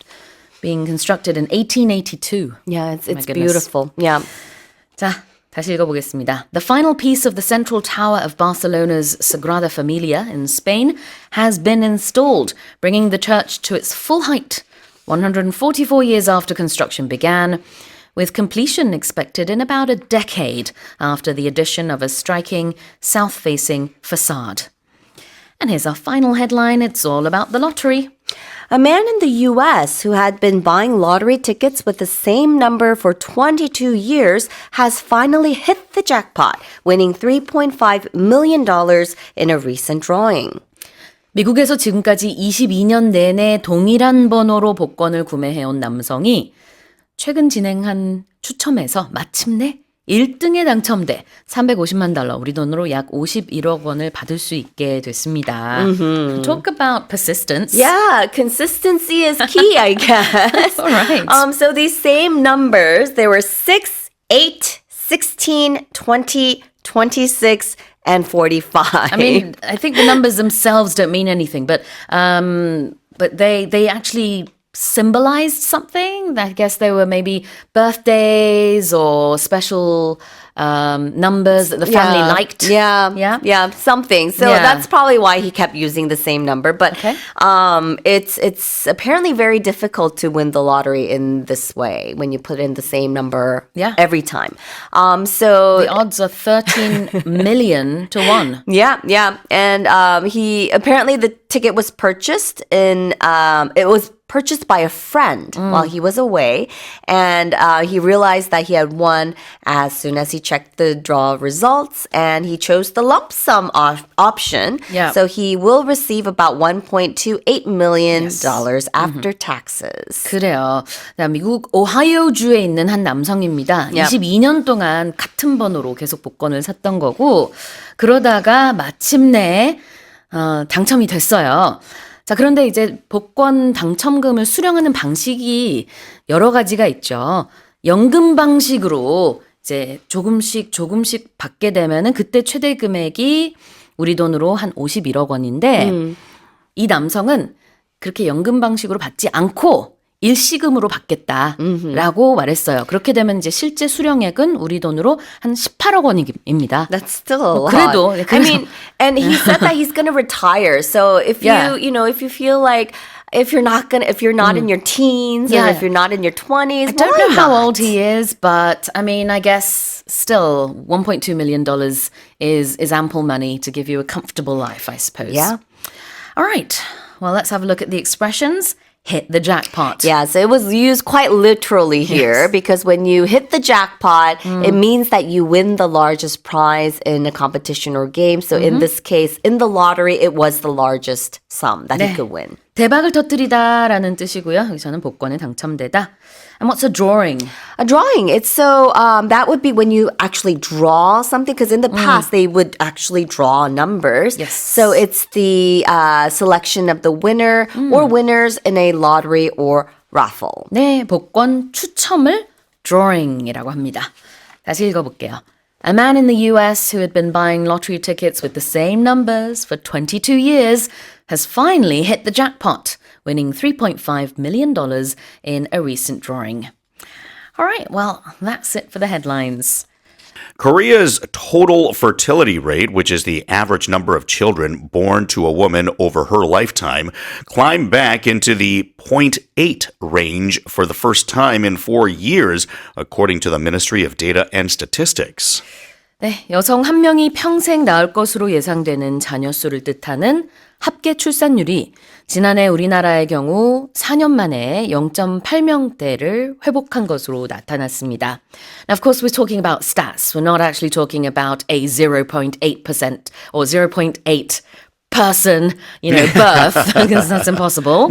being constructed in 1882. Yeah, it's My goodness. beautiful. Yeah. 자, 다시 읽어보겠습니다. The final piece of the central tower of Barcelona's Sagrada Familia in Spain has been installed, bringing the church to its full height 144 years after construction began, with completion expected in about a decade after the addition of a striking south-facing facade. And here's our final headline. It's all about the lottery. A man in the U.S. who had been buying lottery tickets with the same number for 22 years has finally hit the jackpot, winning $3.5 million in a recent drawing. 미국에서 지금까지 22년 내내 동일한 번호로 복권을 구매해온 남성이 최근 진행한 추첨에서 마침내 1등에 당첨돼 $350만, 우리 돈으로 약 51억 원을 받을 수 있게 됐습니다. Talk about persistence. Yeah, consistency is key, I guess. All right. So these same numbers, there were 6, 8, 16, 20, 26, and 45. I mean, I think the numbers themselves don't mean anything, but they actually symbolized something. I guess they were maybe birthdays or special numbers that the family liked. Yeah, something. So Yeah. that's probably why he kept using the same number. But Okay. it's apparently very difficult to win the lottery in this way when you put in the same number every time. So The odds are 13 million to 1. yeah, and he apparently the ticket was purchased it was purchased by a friend while he was away, and he realized that he had won as soon as he checked the draw results, and he chose the lump sum option. Yeah. So he will receive about $1.28 million after taxes. 그래요. 미국 오하이오주에 있는 한 남성입니다. Yep. 22년 동안 같은 번호로 계속 복권을 샀던 거고 그러다가 마침내 당첨이 됐어요. 자, 그런데 이제 복권 당첨금을 수령하는 방식이 여러 가지가 있죠. 연금 방식으로 이제 조금씩 받게 되면은 그때 최대 금액이 우리 돈으로 한 51억 원인데 이 남성은 그렇게 연금 방식으로 받지 않고 일시금으로 받겠다라고 말했어요. 그렇게 되면 이제 실제 수령액은 우리 돈으로 한 18억 원입니다. That's still a lot. 그래도, I mean, and he said that he's going to retire. So if Yeah. if you feel like if you're not in your teens or Yeah. if you're not in your 20s, I don't know how old he is, but I mean, I guess still $1.2 million is ample money to give you a comfortable life, I suppose. Yeah. All right. Well, let's have a look at the expressions. Hit the jackpot. Yeah, so it was used quite literally here because when you hit the jackpot, it means that you win the largest prize in a competition or game. So in this case, in the lottery, it was the largest sum that he could win. 대박을 터뜨리다라는 뜻이고요. 여기서는 복권에 당첨되다. And what's a drawing? A drawing. It's so that would be when you actually draw something because in the past they would actually draw numbers. Yes. So it's the selection of the winner or winners in a lottery or raffle. 네, 복권 추첨을 drawing이라고 합니다. 다시 읽어볼게요. A man in the US who had been buying lottery tickets with the same numbers for 22 years has finally hit the jackpot, winning $3.5 million in a recent drawing. All right, well, that's it for the headlines. Korea's total fertility rate, which is the average number of children born to a woman over her lifetime, climbed back into the 0.8 range for the first time in 4 years, according to the Ministry of Data and Statistics. 네, 여성 한 명이 평생 낳을 것으로 예상되는 자녀 수를 뜻하는 합계 출산율이 지난해 우리나라의 경우 4년 만에 0.8명대를 회복한 것으로 나타났습니다. Now, of course, we're talking about stats. We're not actually talking about a 0.8% or 0.8 person, birth, because that's impossible.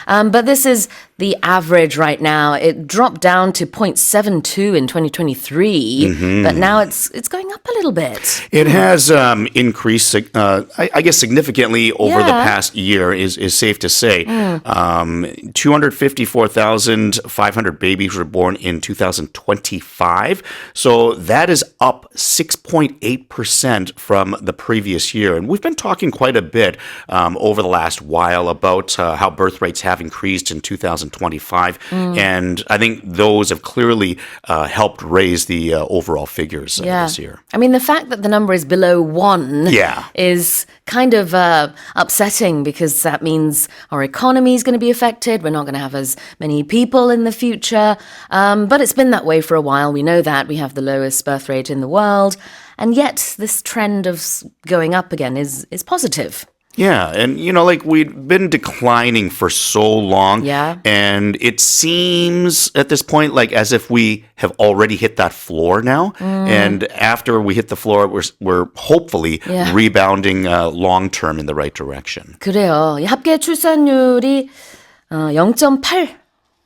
But this is the average right now. It dropped down to 0.72 in 2023, but now it's going up a little bit. It has increased, I guess, significantly over the past year, is safe to say. 254,500 babies were born in 2025. So that is up 6.8% from the previous year. And we've been talking quite a bit over the last while about how birth rates have increased in 2025. And I think those have clearly helped raise the overall figures this year. I mean, the fact that the number is below 1 Yeah. is kind of upsetting because that means our economy is going to be affected. We're not going to have as many people in the future. But it's been that way for a while. We know that. We have the lowest birth rate in the world. And yet this trend of going up again is positive. Yeah, and we'd been declining for so long. Yeah. And it seems at this point like as if we have already hit that floor now. And after we hit the floor, we're hopefully rebounding long term in the right direction. 그래요. 이 합계 출산율이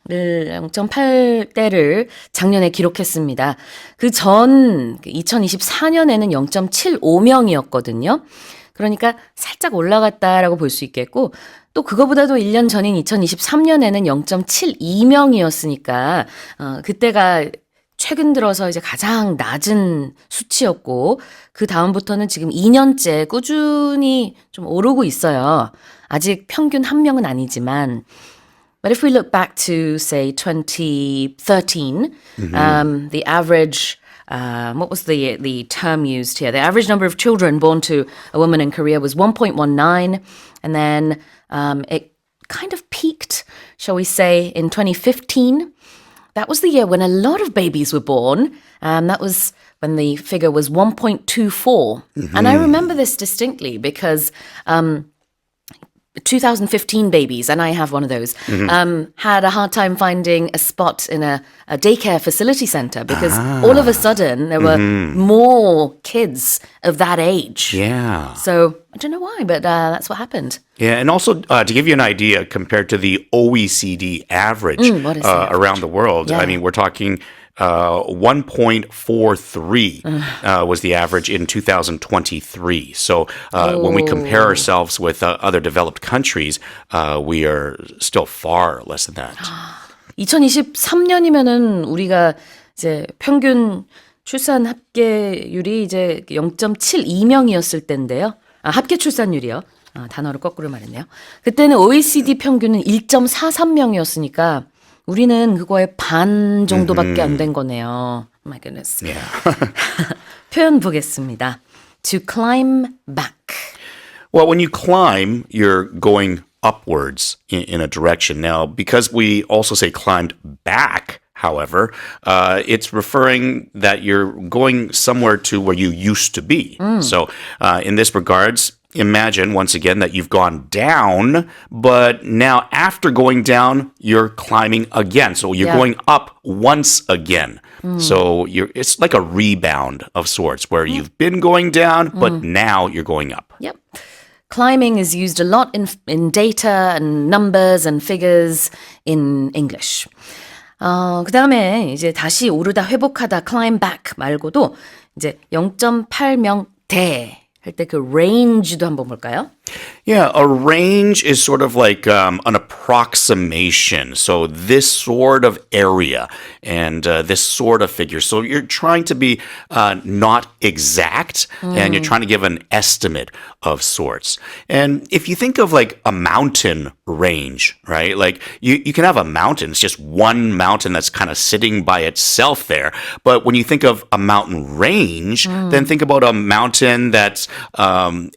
0.8대를 작년에 기록했습니다. 그 전 2024년에는 0.75명이었거든요. 그러니까 살짝 올라갔다라고 볼 수 있겠고 또 그거보다도 1년 전인 2023년에는 0.72명이었으니까 그때가 최근 들어서 이제 가장 낮은 수치였고 그 다음부터는 지금 2년째 꾸준히 좀 오르고 있어요. 아직 평균 1명은 아니지만 But if we look back to, say, 2013, the average what was the term used here? The average number of children born to a woman in Korea was 1.19, and then it kind of peaked, shall we say, in 2015. That was the year when a lot of babies were born. That was when the figure was 1.24. And I remember this distinctly because 2015 babies, and I have one of those, had a hard time finding a spot in a daycare facility center because all of a sudden there were more kids of that age. Yeah. So I don't know why, but that's what happened. Yeah, and also to give you an idea compared to the OECD average what is the average? around the world, Yeah. I mean, we're talking 1.43 was the average in 2023. So when we compare ourselves with other developed countries, we are still far less than that. 2023년이면은 우리가 이제 평균 출산 합계율이 이제 0.72명이었을 때인데요. 합계 출산율이요. 단어를 거꾸로 말했네요. 그때는 OECD 평균은 1.43명이었으니까 우리는 그거의 반 정도밖에 안 된 거네요. My goodness. Yeah. 표현 보겠습니다. To climb back. Well, when you climb, you're going upwards in a direction. Now, because we also say climbed back, however, it's referring that you're going somewhere to where you used to be. So in this regards, imagine once again that you've gone down, but now after going down, you're climbing again. So you're going up once again. So it's like a rebound of sorts where you've been going down, but now you're going up. Yep. Climbing is used a lot in data and numbers and figures in English. 그 다음에 이제 다시 오르다 회복하다 climb back 말고도 이제 0.8명대 할 때 그 range도 한번 볼까요? Yeah, a range is sort of like an approximation. So this sort of area and this sort of figure. So you're trying to be not exact and you're trying to give an estimate of sorts. And if you think of like a mountain range, right? Like you can have a mountain. It's just one mountain that's kind of sitting by itself there. But when you think of a mountain range, then think about a mountain that's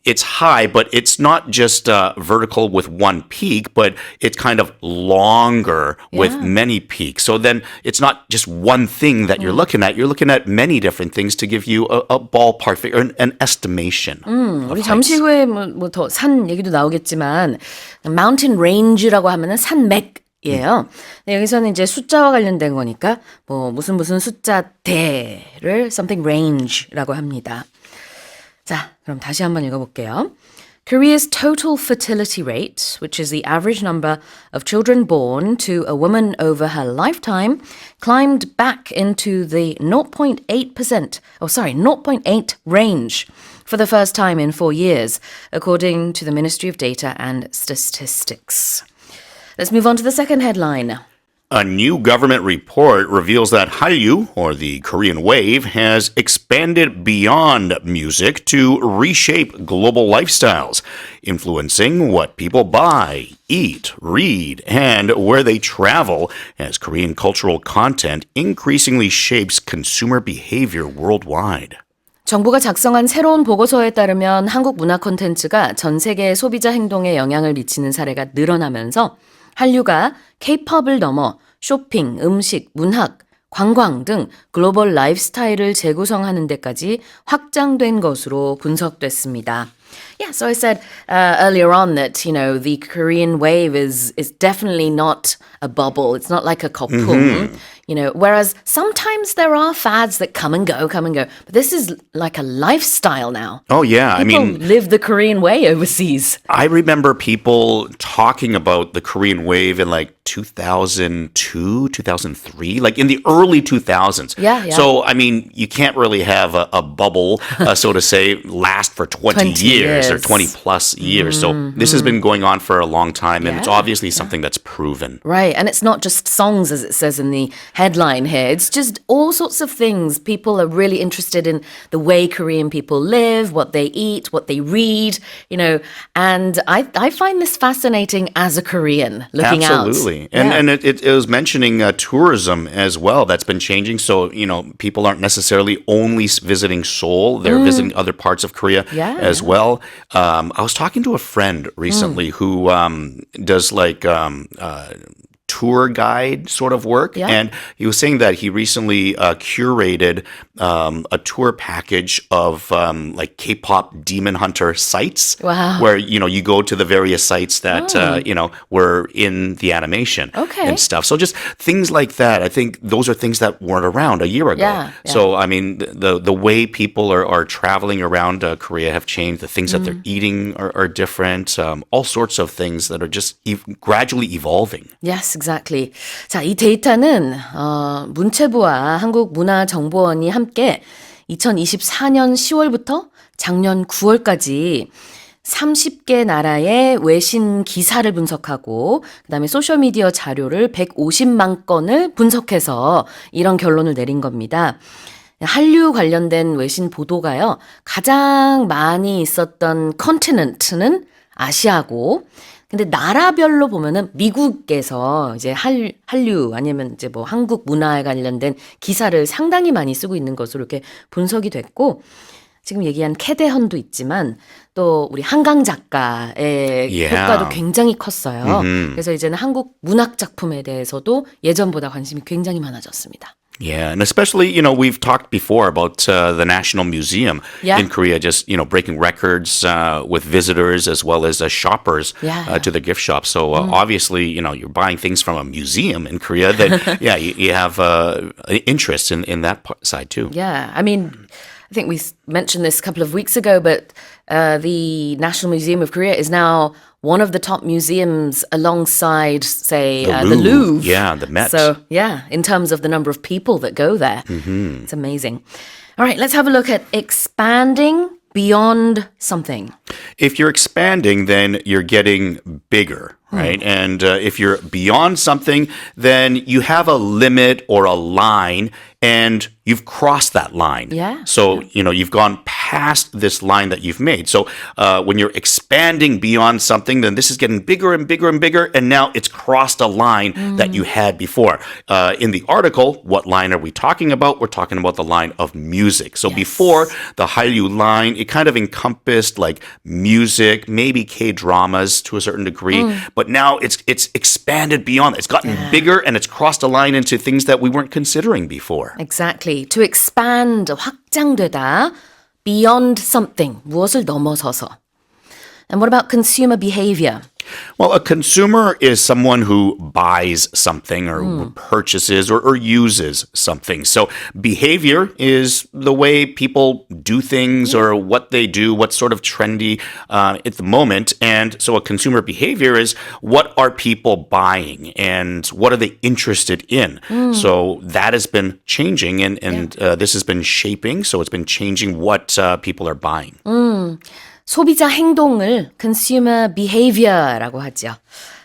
it's high, but it's not just vertical with one peak, but it's kind of longer with many peaks. So then it's not just one thing that you're looking at. You're looking at many different things to give you a ballpark figure, an estimation. 우리 잠시 후에 뭐 더 산 얘기도 나오겠지만 mountain range라고 하면은 산맥이에요. 여기서는 이제 숫자와 관련된 거니까 뭐 무슨 숫자 대를 something range라고 합니다. 자, 그럼 다시 한번 읽어볼게요. Korea's total fertility rate, which is the average number of children born to a woman over her lifetime, climbed back into the 0.8 range for the first time in 4 years, according to the Ministry of Data and Statistics. Let's move on to the second headline. A new government report reveals that Hallyu, or the Korean wave, has expanded beyond music to reshape global lifestyles, influencing what people buy, eat, read, and where they travel, as Korean cultural content increasingly shapes consumer behavior worldwide. 정부가 작성한 새로운 보고서에 따르면 한국 문화 콘텐츠가 전 세계 소비자 행동에 영향을 미치는 사례가 늘어나면서 한류가 K-팝을 넘어 쇼핑, 음식, 문학, 관광 등 글로벌 라이프스타일을 재구성하는 데까지 확장된 것으로 분석됐습니다. Yeah, so I said earlier on that, you know, the Korean wave is definitely not a bubble. It's not like a koppung, you know, whereas sometimes there are fads that come and go. But this is like a lifestyle now. Oh, yeah. People live the Korean way overseas. I remember people talking about the Korean wave in like 2002, 2003, like in the early 2000s. Yeah. So, I mean, you can't really have a bubble, so to say, last for 20 years. years or is. 20 plus years. So this has been going on for a long time, and it's obviously something that's proven. Right, and it's not just songs as it says in the headline here. It's just all sorts of things. People are really interested in the way Korean people live, what they eat, what they read, and I find this fascinating as a Korean looking Absolutely. out. And it was mentioning tourism as well. That's been changing. So, people aren't necessarily only visiting Seoul. They're visiting other parts of Korea as well. I was talking to a friend recently who does tour guide sort of work. Yeah. And he was saying that he recently curated a tour package of K-pop Demon Hunter sites. Wow. Where, you go to the various sites that, were in the animation and stuff. So just things like that. I think those are things that weren't around a year ago. Yeah. So, I mean, the way people are traveling around Korea have changed. The things that they're eating are different. All sorts of things that are just gradually evolving. Yes, exactly. 자, 이 데이터는 문체부와 한국문화정보원이 함께 2024년 10월부터 작년 9월까지 30개 나라의 외신 기사를 분석하고 그다음에 소셜미디어 자료를 150만 건을 분석해서 이런 결론을 내린 겁니다. 한류 관련된 외신 보도가요. 가장 많이 있었던 컨티넨트는 아시아고 근데 나라별로 보면은 미국에서 이제 한류 아니면 이제 뭐 한국 문화에 관련된 기사를 상당히 많이 쓰고 있는 것으로 이렇게 분석이 됐고 지금 얘기한 캐대헌도 있지만 또 우리 한강 작가의 효과도 굉장히 컸어요. 그래서 이제는 한국 문학 작품에 대해서도 예전보다 관심이 굉장히 많아졌습니다. Yeah, and especially, we've talked before about the National Museum in Korea, just, breaking records with visitors as well as shoppers to the gift shop. So obviously, you're buying things from a museum in Korea, then, you have an interest in that side too. Yeah, I mean, I think we mentioned this a couple of weeks ago, but the National Museum of Korea is now one of the top museums alongside, say, the Louvre. Yeah, the Met. So, in terms of the number of people that go there. It's amazing. All right, let's have a look at expanding beyond something. If you're expanding, then you're getting bigger, right? And if you're beyond something, then you have a limit or a line, and you've crossed that line. Yeah. So, you've gone past this line that you've made. So when you're expanding beyond something, then this is getting bigger and bigger and bigger, and now it's crossed a line that you had before. In the article, what line are we talking about? We're talking about the line of music. So before, the Hallyu line, it kind of encompassed like music, maybe K-dramas to a certain degree, but now it's expanded beyond that. It's gotten bigger, and it's crossed a line into things that we weren't considering before. Exactly. To expand, 확장되다, beyond something, 무엇을 넘어서서. And what about consumer behavior? Well, a consumer is someone who buys something or purchases or uses something. So behavior is the way people do things or what they do, what's sort of trendy at the moment. And so a consumer behavior is what are people buying and what are they interested in? So that has been changing and this has been shaping. So it's been changing what people are buying. 소비자 행동을 consumer behavior라고 하죠.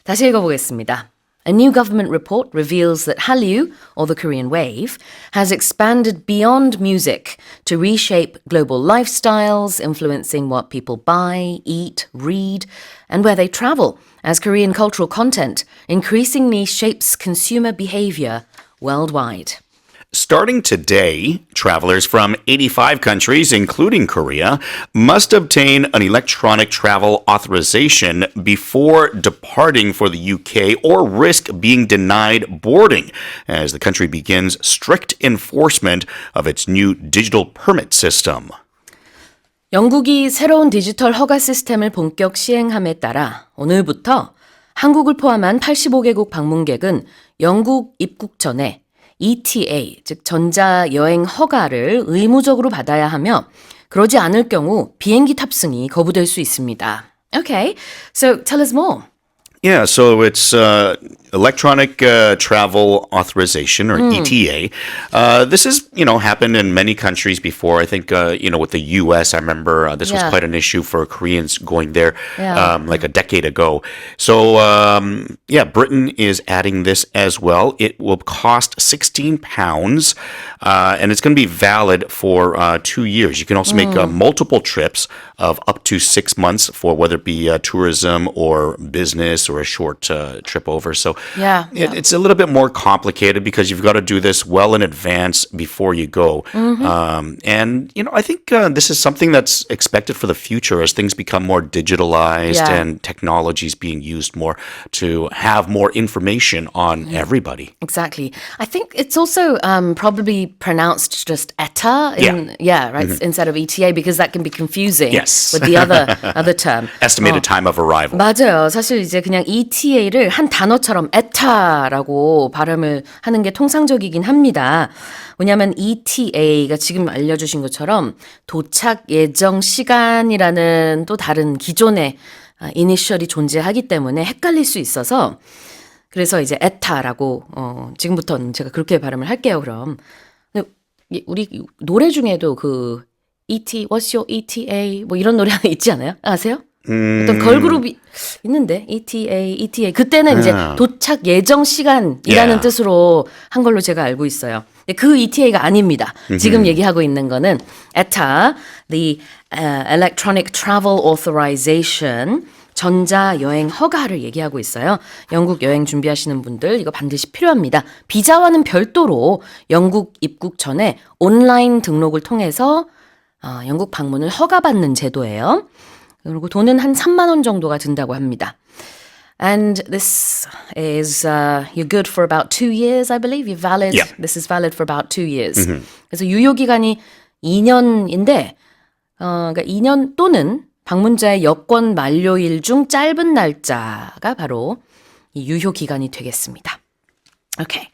다시 읽어보겠습니다. A new government report reveals that Hallyu, or the Korean wave, has expanded beyond music to reshape global lifestyles, influencing what people buy, eat, read, and where they travel, as Korean cultural content increasingly shapes consumer behavior worldwide. Starting today, travelers from 85 countries, including Korea, must obtain an electronic travel authorization before departing for the UK or risk being denied boarding as the country begins strict enforcement of its new digital permit system. 영국이 새로운 디지털 허가 시스템을 본격 시행함에 따라 오늘부터 한국을 포함한 85개국 방문객은 영국 입국 전에 ETA, 즉 전자여행 허가를 의무적으로 받아야 하며 그러지 않을 경우 비행기 탑승이 거부될 수 있습니다. Okay, so tell us more. Yeah, so it's electronic travel authorization, or ETA. This has, happened in many countries before. I think, with the U.S., I remember this was Yeah. quite an issue for Koreans going there Yeah. like a decade ago. So, Britain is adding this as well. It will cost £16, and it's going to be valid for 2 years. You can also make multiple trips of up to 6 months for whether it be tourism or business or a short trip over. So Yeah, it's a little bit more complicated because you've got to do this well in advance before you go. And, I think this is something that's expected for the future as things become more digitalized Yeah. and technology is being used more to have more information on everybody. Exactly. I think it's also probably pronounced just ETA. Right, instead of ETA, because that can be confusing Yes. with the other term. Estimated time of arrival. 맞아요. 사실 이제 그냥 ETA를 한 단어처럼 ETA라고 발음을 하는 게 통상적이긴 합니다. 왜냐하면 ETA가 지금 알려주신 것처럼 도착 예정 시간이라는 또 다른 기존의 이니셜이 존재하기 때문에 헷갈릴 수 있어서 그래서 이제 ETA라고 지금부터는 제가 그렇게 발음을 할게요. 그럼 근데 우리 노래 중에도 그 What's your ETA 뭐 이런 노래 하나 있지 않아요? 아세요? 어떤 걸그룹이 있는데 ETA 그때는 이제 도착 예정 시간이라는 Yeah. 뜻으로 한 걸로 제가 알고 있어요. 근데 그 ETA가 아닙니다. 지금 얘기하고 있는 거는 ETA, the Electronic Travel Authorization, 전자 여행 허가를 얘기하고 있어요. 영국 여행 준비하시는 분들 이거 반드시 필요합니다. 비자와는 별도로 영국 입국 전에 온라인 등록을 통해서 영국 방문을 허가받는 제도예요. 그리고 돈은 한 3만 원 정도가 든다고 합니다. And this is you're good for about 2 years, I believe. You're valid. Yeah. This is valid for about 2 years. 그래서 유효 기간이 2년인데 그러니까 2년 또는 방문자의 여권 만료일 중 짧은 날짜가 바로 이 유효 기간이 되겠습니다. Okay.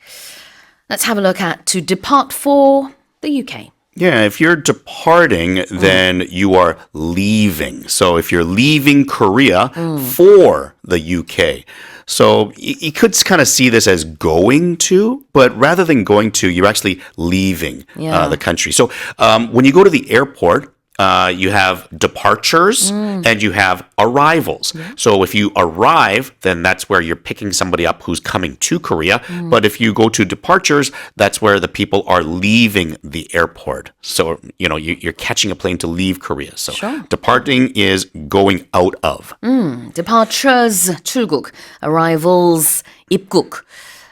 Let's have a look at to depart for the UK. Yeah, if you're departing, then you are leaving. So if you're leaving Korea for the UK. So you could kind of see this as going to, but rather than going to, you're actually leaving Yeah. the country. So when you go to the airport, you have departures and you have arrivals. So if you arrive, then that's where you're picking somebody up who's coming to Korea. But if you go to departures, that's where the people are leaving the airport. So, you're catching a plane to leave Korea. So Sure. departing is going out of. Departures, 출국, arrivals, 입국.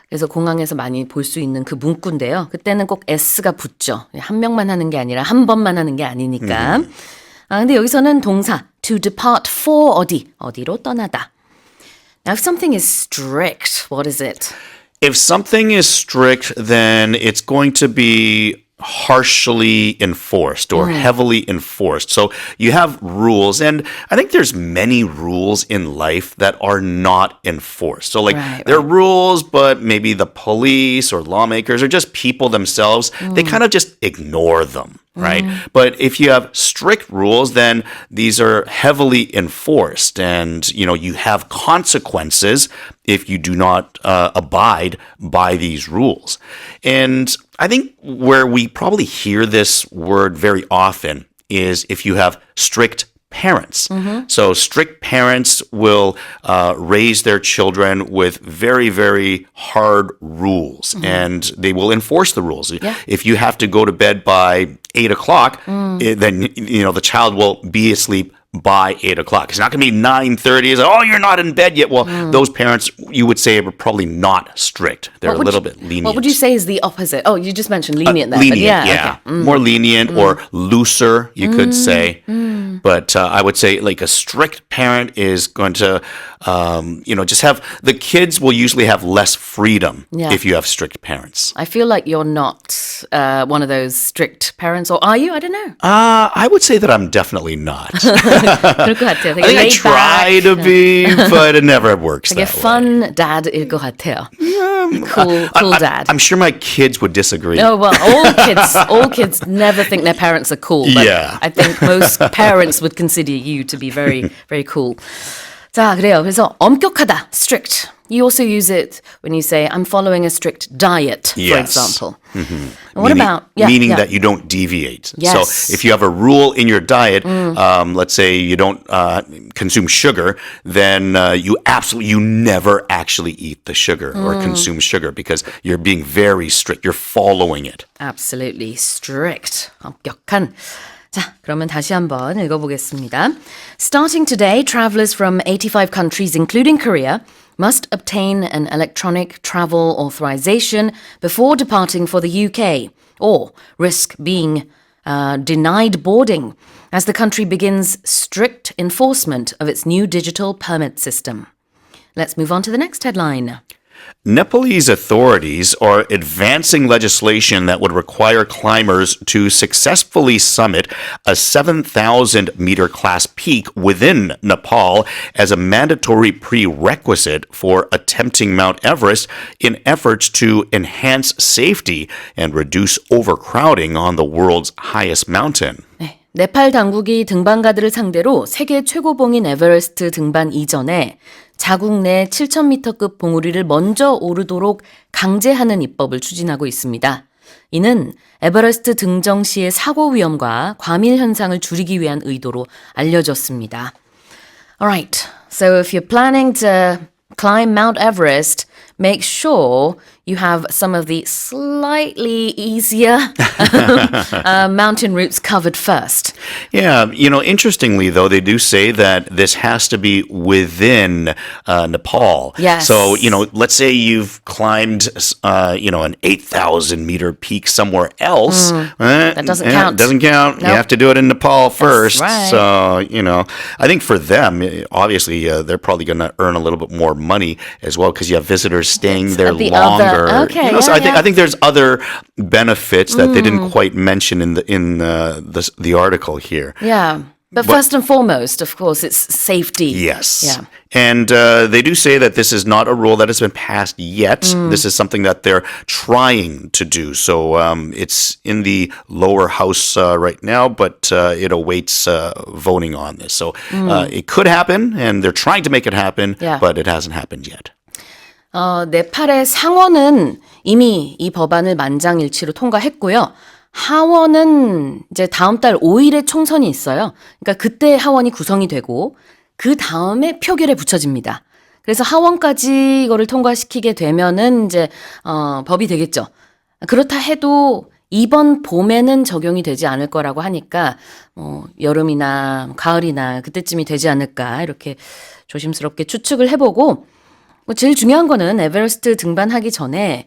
그래서 공항에서 많이 볼 수 있는 그 문구인데요. 그때는 꼭 S가 붙죠. 한 명만 하는 게 아니라 한 번만 하는 게 아니니까. 근데 여기서는 동사 to depart for 어디로 떠나다. Now if something is strict, what is it? If something is strict, then it's going to be harshly enforced or heavily enforced. So you have rules, and I think there's many rules in life that are not enforced. So there are rules, but maybe the police or lawmakers or just people themselves, they kind of just ignore them. Right. But if you have strict rules, then these are heavily enforced and, you have consequences if you do not abide by these rules. And I think where we probably hear this word very often is if you have strict parents. So strict parents will raise their children with very, very hard rules and they will enforce the rules. If you have to go to bed by 8 o'clock, then, the child will be asleep by 8 o'clock. It's not going to be 9:30. It's like, oh, you're not in bed yet. Well, those parents, you would say, are probably not strict. They're a little bit lenient. What would you say is the opposite? Oh, you just mentioned lenient there. Lenient, but yeah. Okay. More lenient or looser, you could say. But I would say like a strict parent is going to, just have, the kids will usually have less freedom Yeah. if you have strict parents. I feel like you're not one of those strict parents, or are you? I don't know. I would say that I'm definitely not. 그럴 것 같아요. 되게 I think I laid try back. to be, but it never works 되게 that way. fun dad일 것 같아요. Cool dad. I'm sure my kids would disagree. Oh, well, all kids never think their parents are cool. But Yeah. I think most parents would consider you to be very, very cool. 자, 그래요. 그래서 엄격하다, strict. You also use it when you say, I'm following a strict diet, for Yes. example. What about... meaning that you don't deviate. Yes. So if you have a rule in your diet, let's say you don't consume sugar, then you never actually eat the sugar or consume sugar because you're being very strict. You're following it. Absolutely strict. 엄격한. 자, 그러면 다시 한번 읽어보겠습니다. Starting today, travelers from 85 countries, including Korea, must obtain an electronic travel authorization before departing for the UK, or risk being denied boarding as the country begins strict enforcement of its new digital permit system. Let's move on to the next headline. Nepalese authorities are advancing legislation that would require climbers to successfully summit a 7,000-meter class peak within Nepal as a mandatory prerequisite for attempting Mount Everest in efforts to enhance safety and reduce overcrowding on the world's highest mountain. 네, 네팔 당국이 등반가들을 상대로 세계 최고봉인 에베레스트 등반 이전에 자국 내 7,000m급 봉우리를 먼저 오르도록 강제하는 입법을 추진하고 있습니다. 이는 에베레스트 등정 시의 사고 위험과 과밀 현상을 줄이기 위한 의도로 알려졌습니다. Alright, so if you're planning to climb Mount Everest, make sure you have some of the slightly easier mountain routes covered first. Yeah, interestingly, though, they do say that this has to be within Nepal. Yes. So, let's say you've climbed, an 8,000-meter peak somewhere else. That doesn't count. It doesn't count. Nope. You have to do it in Nepal first. right. So, I think for them, obviously, they're probably going to earn a little bit more money as well because you have visitors staying there the longer. Okay, so yeah. I think there's other benefits that they didn't quite mention in the article here. Yeah. But first and foremost, of course, it's safety. Yes. Yeah. And they do say that this is not a rule that has been passed yet. This is something that they're trying to do. So it's in the lower house right now, but it awaits voting on this. So it could happen, and they're trying to make it happen, Yeah. but it hasn't happened yet. 네팔의 상원은 이미 이 법안을 만장일치로 통과했고요. 하원은 이제 다음 달 5일에 총선이 있어요. 그러니까 그때 하원이 구성이 되고 그 다음에 표결에 붙여집니다. 그래서 하원까지 이거를 통과시키게 되면은 이제 법이 되겠죠. 그렇다 해도 이번 봄에는 적용이 되지 않을 거라고 하니까 여름이나 가을이나 그때쯤이 되지 않을까 이렇게 조심스럽게 추측을 해보고 제일 중요한 거는 에베레스트 등반하기 전에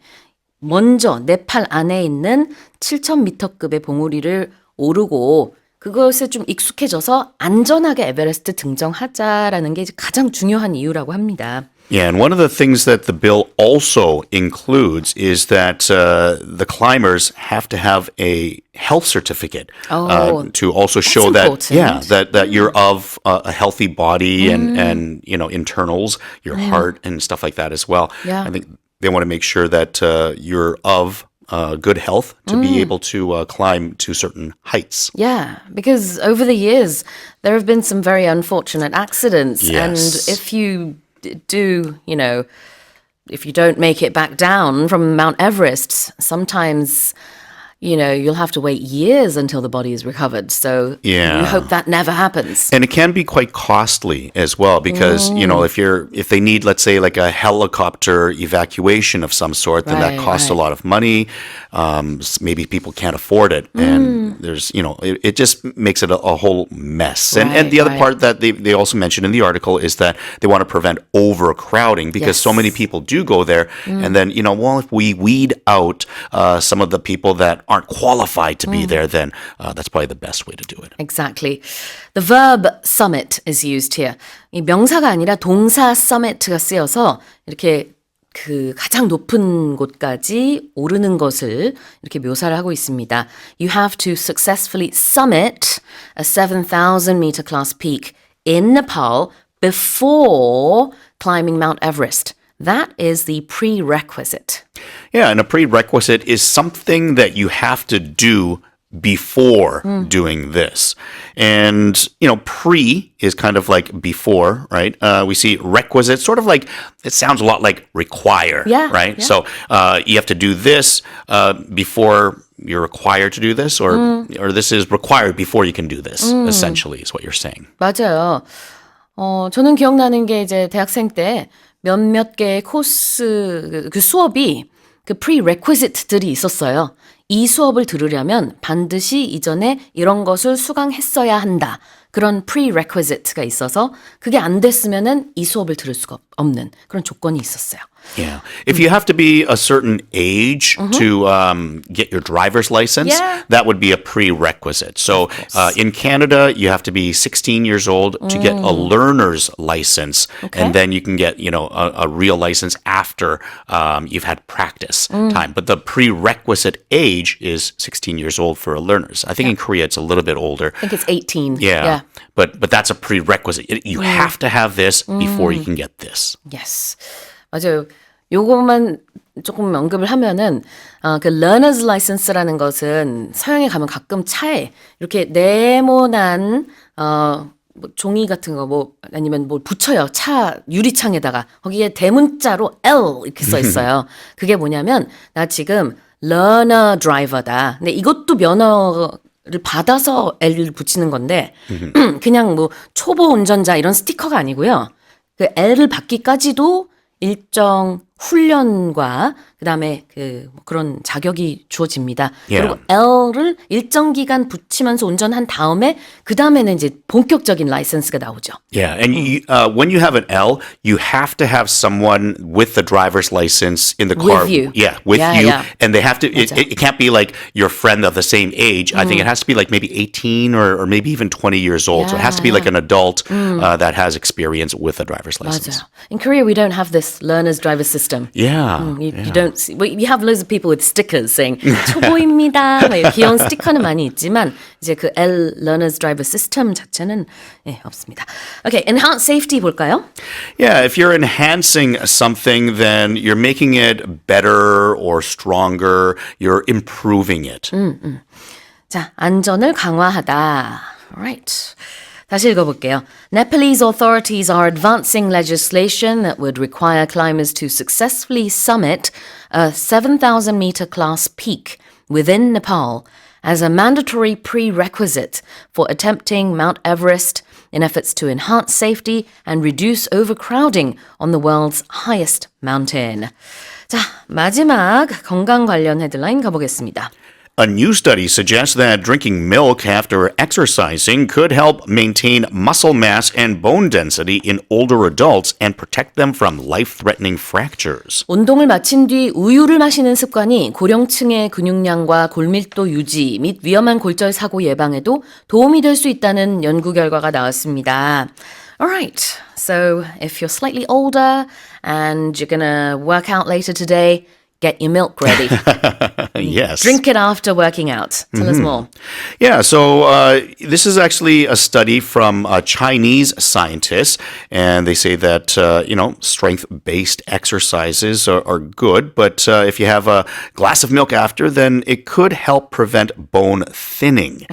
먼저 네팔 안에 있는 7,000m급의 봉우리를 오르고 그것에 좀 익숙해져서 안전하게 에베레스트 등정하자라는 게 가장 중요한 이유라고 합니다. Yeah, and one of the things that the bill also includes is that the climbers have to have a health certificate to also show that important. that you're of a healthy body and internals, your heart and stuff like that as well. Yeah. I think they want to make sure that you're of good health to be able to climb to certain heights. Yeah, because over the years there have been some very unfortunate accidents, Yes. and if you do, if you don't make it back down from Mount Everest, sometimes, you'll have to wait years until the body is recovered. So Yeah. we hope that never happens. And it can be quite costly as well because, if they need, let's say, like a helicopter evacuation of some sort, then that Right, costs a right. lot of money. Maybe people can't afford it. And there's, it just makes it a whole mess. And the other Right. part that they also mentioned in the article is that they want to prevent overcrowding because so many people do go there. And then, if we weed out some of the people that aren't qualified to be there, then that's probably the best way to do it. Exactly. The verb summit is used here. 이 명사가 아니라 동사 summit가 쓰여서 이렇게 그 가장 높은 곳까지 오르는 것을 이렇게 묘사를 하고 있습니다. You have to successfully summit a 7,000-meter class peak in Nepal before climbing Mount Everest. That is the prerequisite. Yeah, and a prerequisite is something that you have to do before doing this. And, pre is kind of like before, right? We see requisite, sort of like, it sounds a lot like require, Yeah, right? yeah. So you have to do this before you're required to do this, or this is required before you can do this, essentially, is what you're saying. 맞아요. 저는 기억나는 게 이제 대학생 때 몇몇 개의 코스, 그 수업이 그 prerequisite들이 있었어요. 이 수업을 들으려면 반드시 이전에 이런 것을 수강했어야 한다. 그런 prerequisite가 있어서 그게 안 됐으면은 이 수업을 들을 수가 없는 그런 조건이 있었어요. Yeah. If you have to be a certain age to get your driver's license, Yeah. that would be a prerequisite. So in Canada, you have to be 16 years old to get a learner's license. And then you can get, a real license after you've had practice time. But the prerequisite age is 16 years old for a learner's. I think in Korea, it's a little bit older. I think it's 18. Yeah. But that's a prerequisite. You have to have this before you can get this. Yes. 맞아요. 요것만 조금 언급을 하면은 그 learner's license라는 것은 서양에 가면 가끔 차에 이렇게 네모난 뭐 종이 같은 거 뭐 아니면 뭘 붙여요. 차 유리창에다가 거기에 대문자로 L 이렇게 써 있어요. 그게 뭐냐면 나 지금 learner driver다. 근데 이것도 면허를 받아서 L을 붙이는 건데 그냥 뭐 초보 운전자 이런 스티커가 아니고요. 그 L을 받기까지도 일정 훈련과 그다음에 그런 자격이 주어집니다. Yeah. 그리고 L을 일정 기간 붙이면서 운전한 다음에 그다음에는 이제 본격적인 라이선스가 나오죠. Yeah, and when you have an L, you have to have someone with the driver's license in the car. With you. Yeah, with Yeah, you. yeah. And they have to, it can't be like your friend of the same age. I think it has to be like maybe 18 or maybe even 20 years old. So it has to be like an adult that has experience with a driver's license. 맞아요. In Korea, we don't have this learner's driver system. Yeah. You don't see, we have loads of people with stickers saying 초보입니다. 막 귀여운 스티커는 많이 있지만 이제 그 L learner's driver system 자체는 없습니다. Okay, enhanced safety 볼까요? Yeah, if you're enhancing something, then you're making it better or stronger. You're improving it. 자, 안전을 강화하다. Alright. 다시 읽어볼게요. Nepalese authorities are advancing legislation that would require climbers to successfully summit a 7,000-meter class peak within Nepal as a mandatory prerequisite for attempting Mount Everest in efforts to enhance safety and reduce overcrowding on the world's highest mountain. 자, 마지막 건강 관련 헤드라인 가보겠습니다. A new study suggests that drinking milk after exercising could help maintain muscle mass and bone density in older adults and protect them from life-threatening fractures. 운동을 마친 뒤 우유를 마시는 습관이 고령층의 근육량과 골밀도 유지 및 위험한 골절 사고 예방에도 도움이 될 수 있다는 연구 결과가 나왔습니다. Alright, so if you're slightly older and you're gonna work out later today, get your milk ready. Yes. Drink it after working out. Tell us more. Yeah, so this is actually a study from Chinese scientists, and they say that, strength-based exercises are good, but if you have a glass of milk after, then it could help prevent bone thinning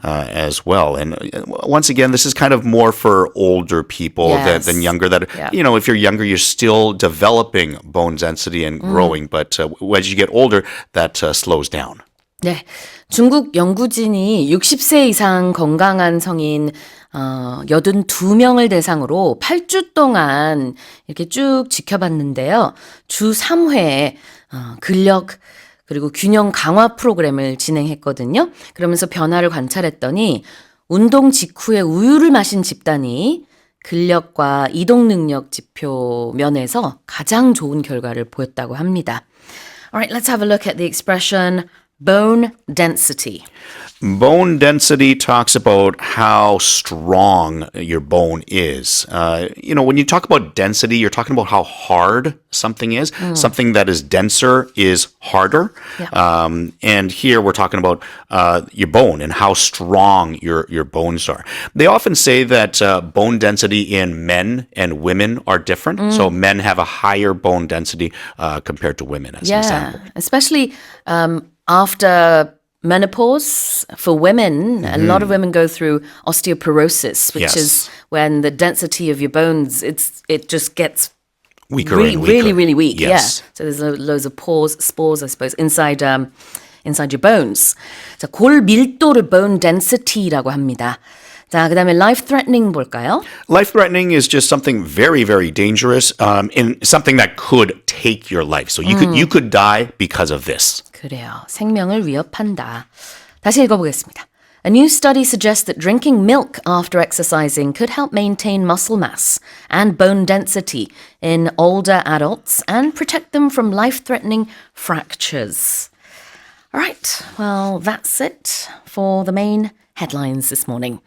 as well. And once again, this is kind of more for older people Yes. than younger. That Yeah. if you're younger, you're still developing bone density and growing, but as you get older, that slows down. 네, 중국 연구진이 60세 이상 건강한 성인 82명을 대상으로 8주 동안 이렇게 쭉 지켜봤는데요. 주 3회 근력 그리고 균형 강화 프로그램을 진행했거든요. 그러면서 변화를 관찰했더니 운동 직후에 우유를 마신 집단이 근력과 이동 능력 지표 면에서 가장 좋은 결과를 보였다고 합니다. Alright, let's have a look at the expression bone density. Bone density talks about how strong your bone is. When you talk about density, you're talking about how hard something is. Something that is denser is harder. Yeah. And here we're talking about your bone and how strong your bones are. They often say that bone density in men and women are different. So men have a higher bone density compared to women, as an example. Especially after menopause for women, a lot of women go through osteoporosis, which Yes. is when the density of your bones, it just gets Weaker really, and weaker. really, really weak. Yes. Yeah. So there's loads of spores, I suppose, inside your bones. 자, 골 밀도를 bone density라고 합니다. 자, 그다음에 life-threatening 볼까요? Life-threatening is just something very, very dangerous, in something that could take your life. So you could die because of this. 그래요. 생명을 위협한다. 다시 읽어보겠습니다. A new study suggests that drinking milk after exercising could help maintain muscle mass and bone density in older adults and protect them from life-threatening fractures. All right, well, that's it for the main headlines this morning.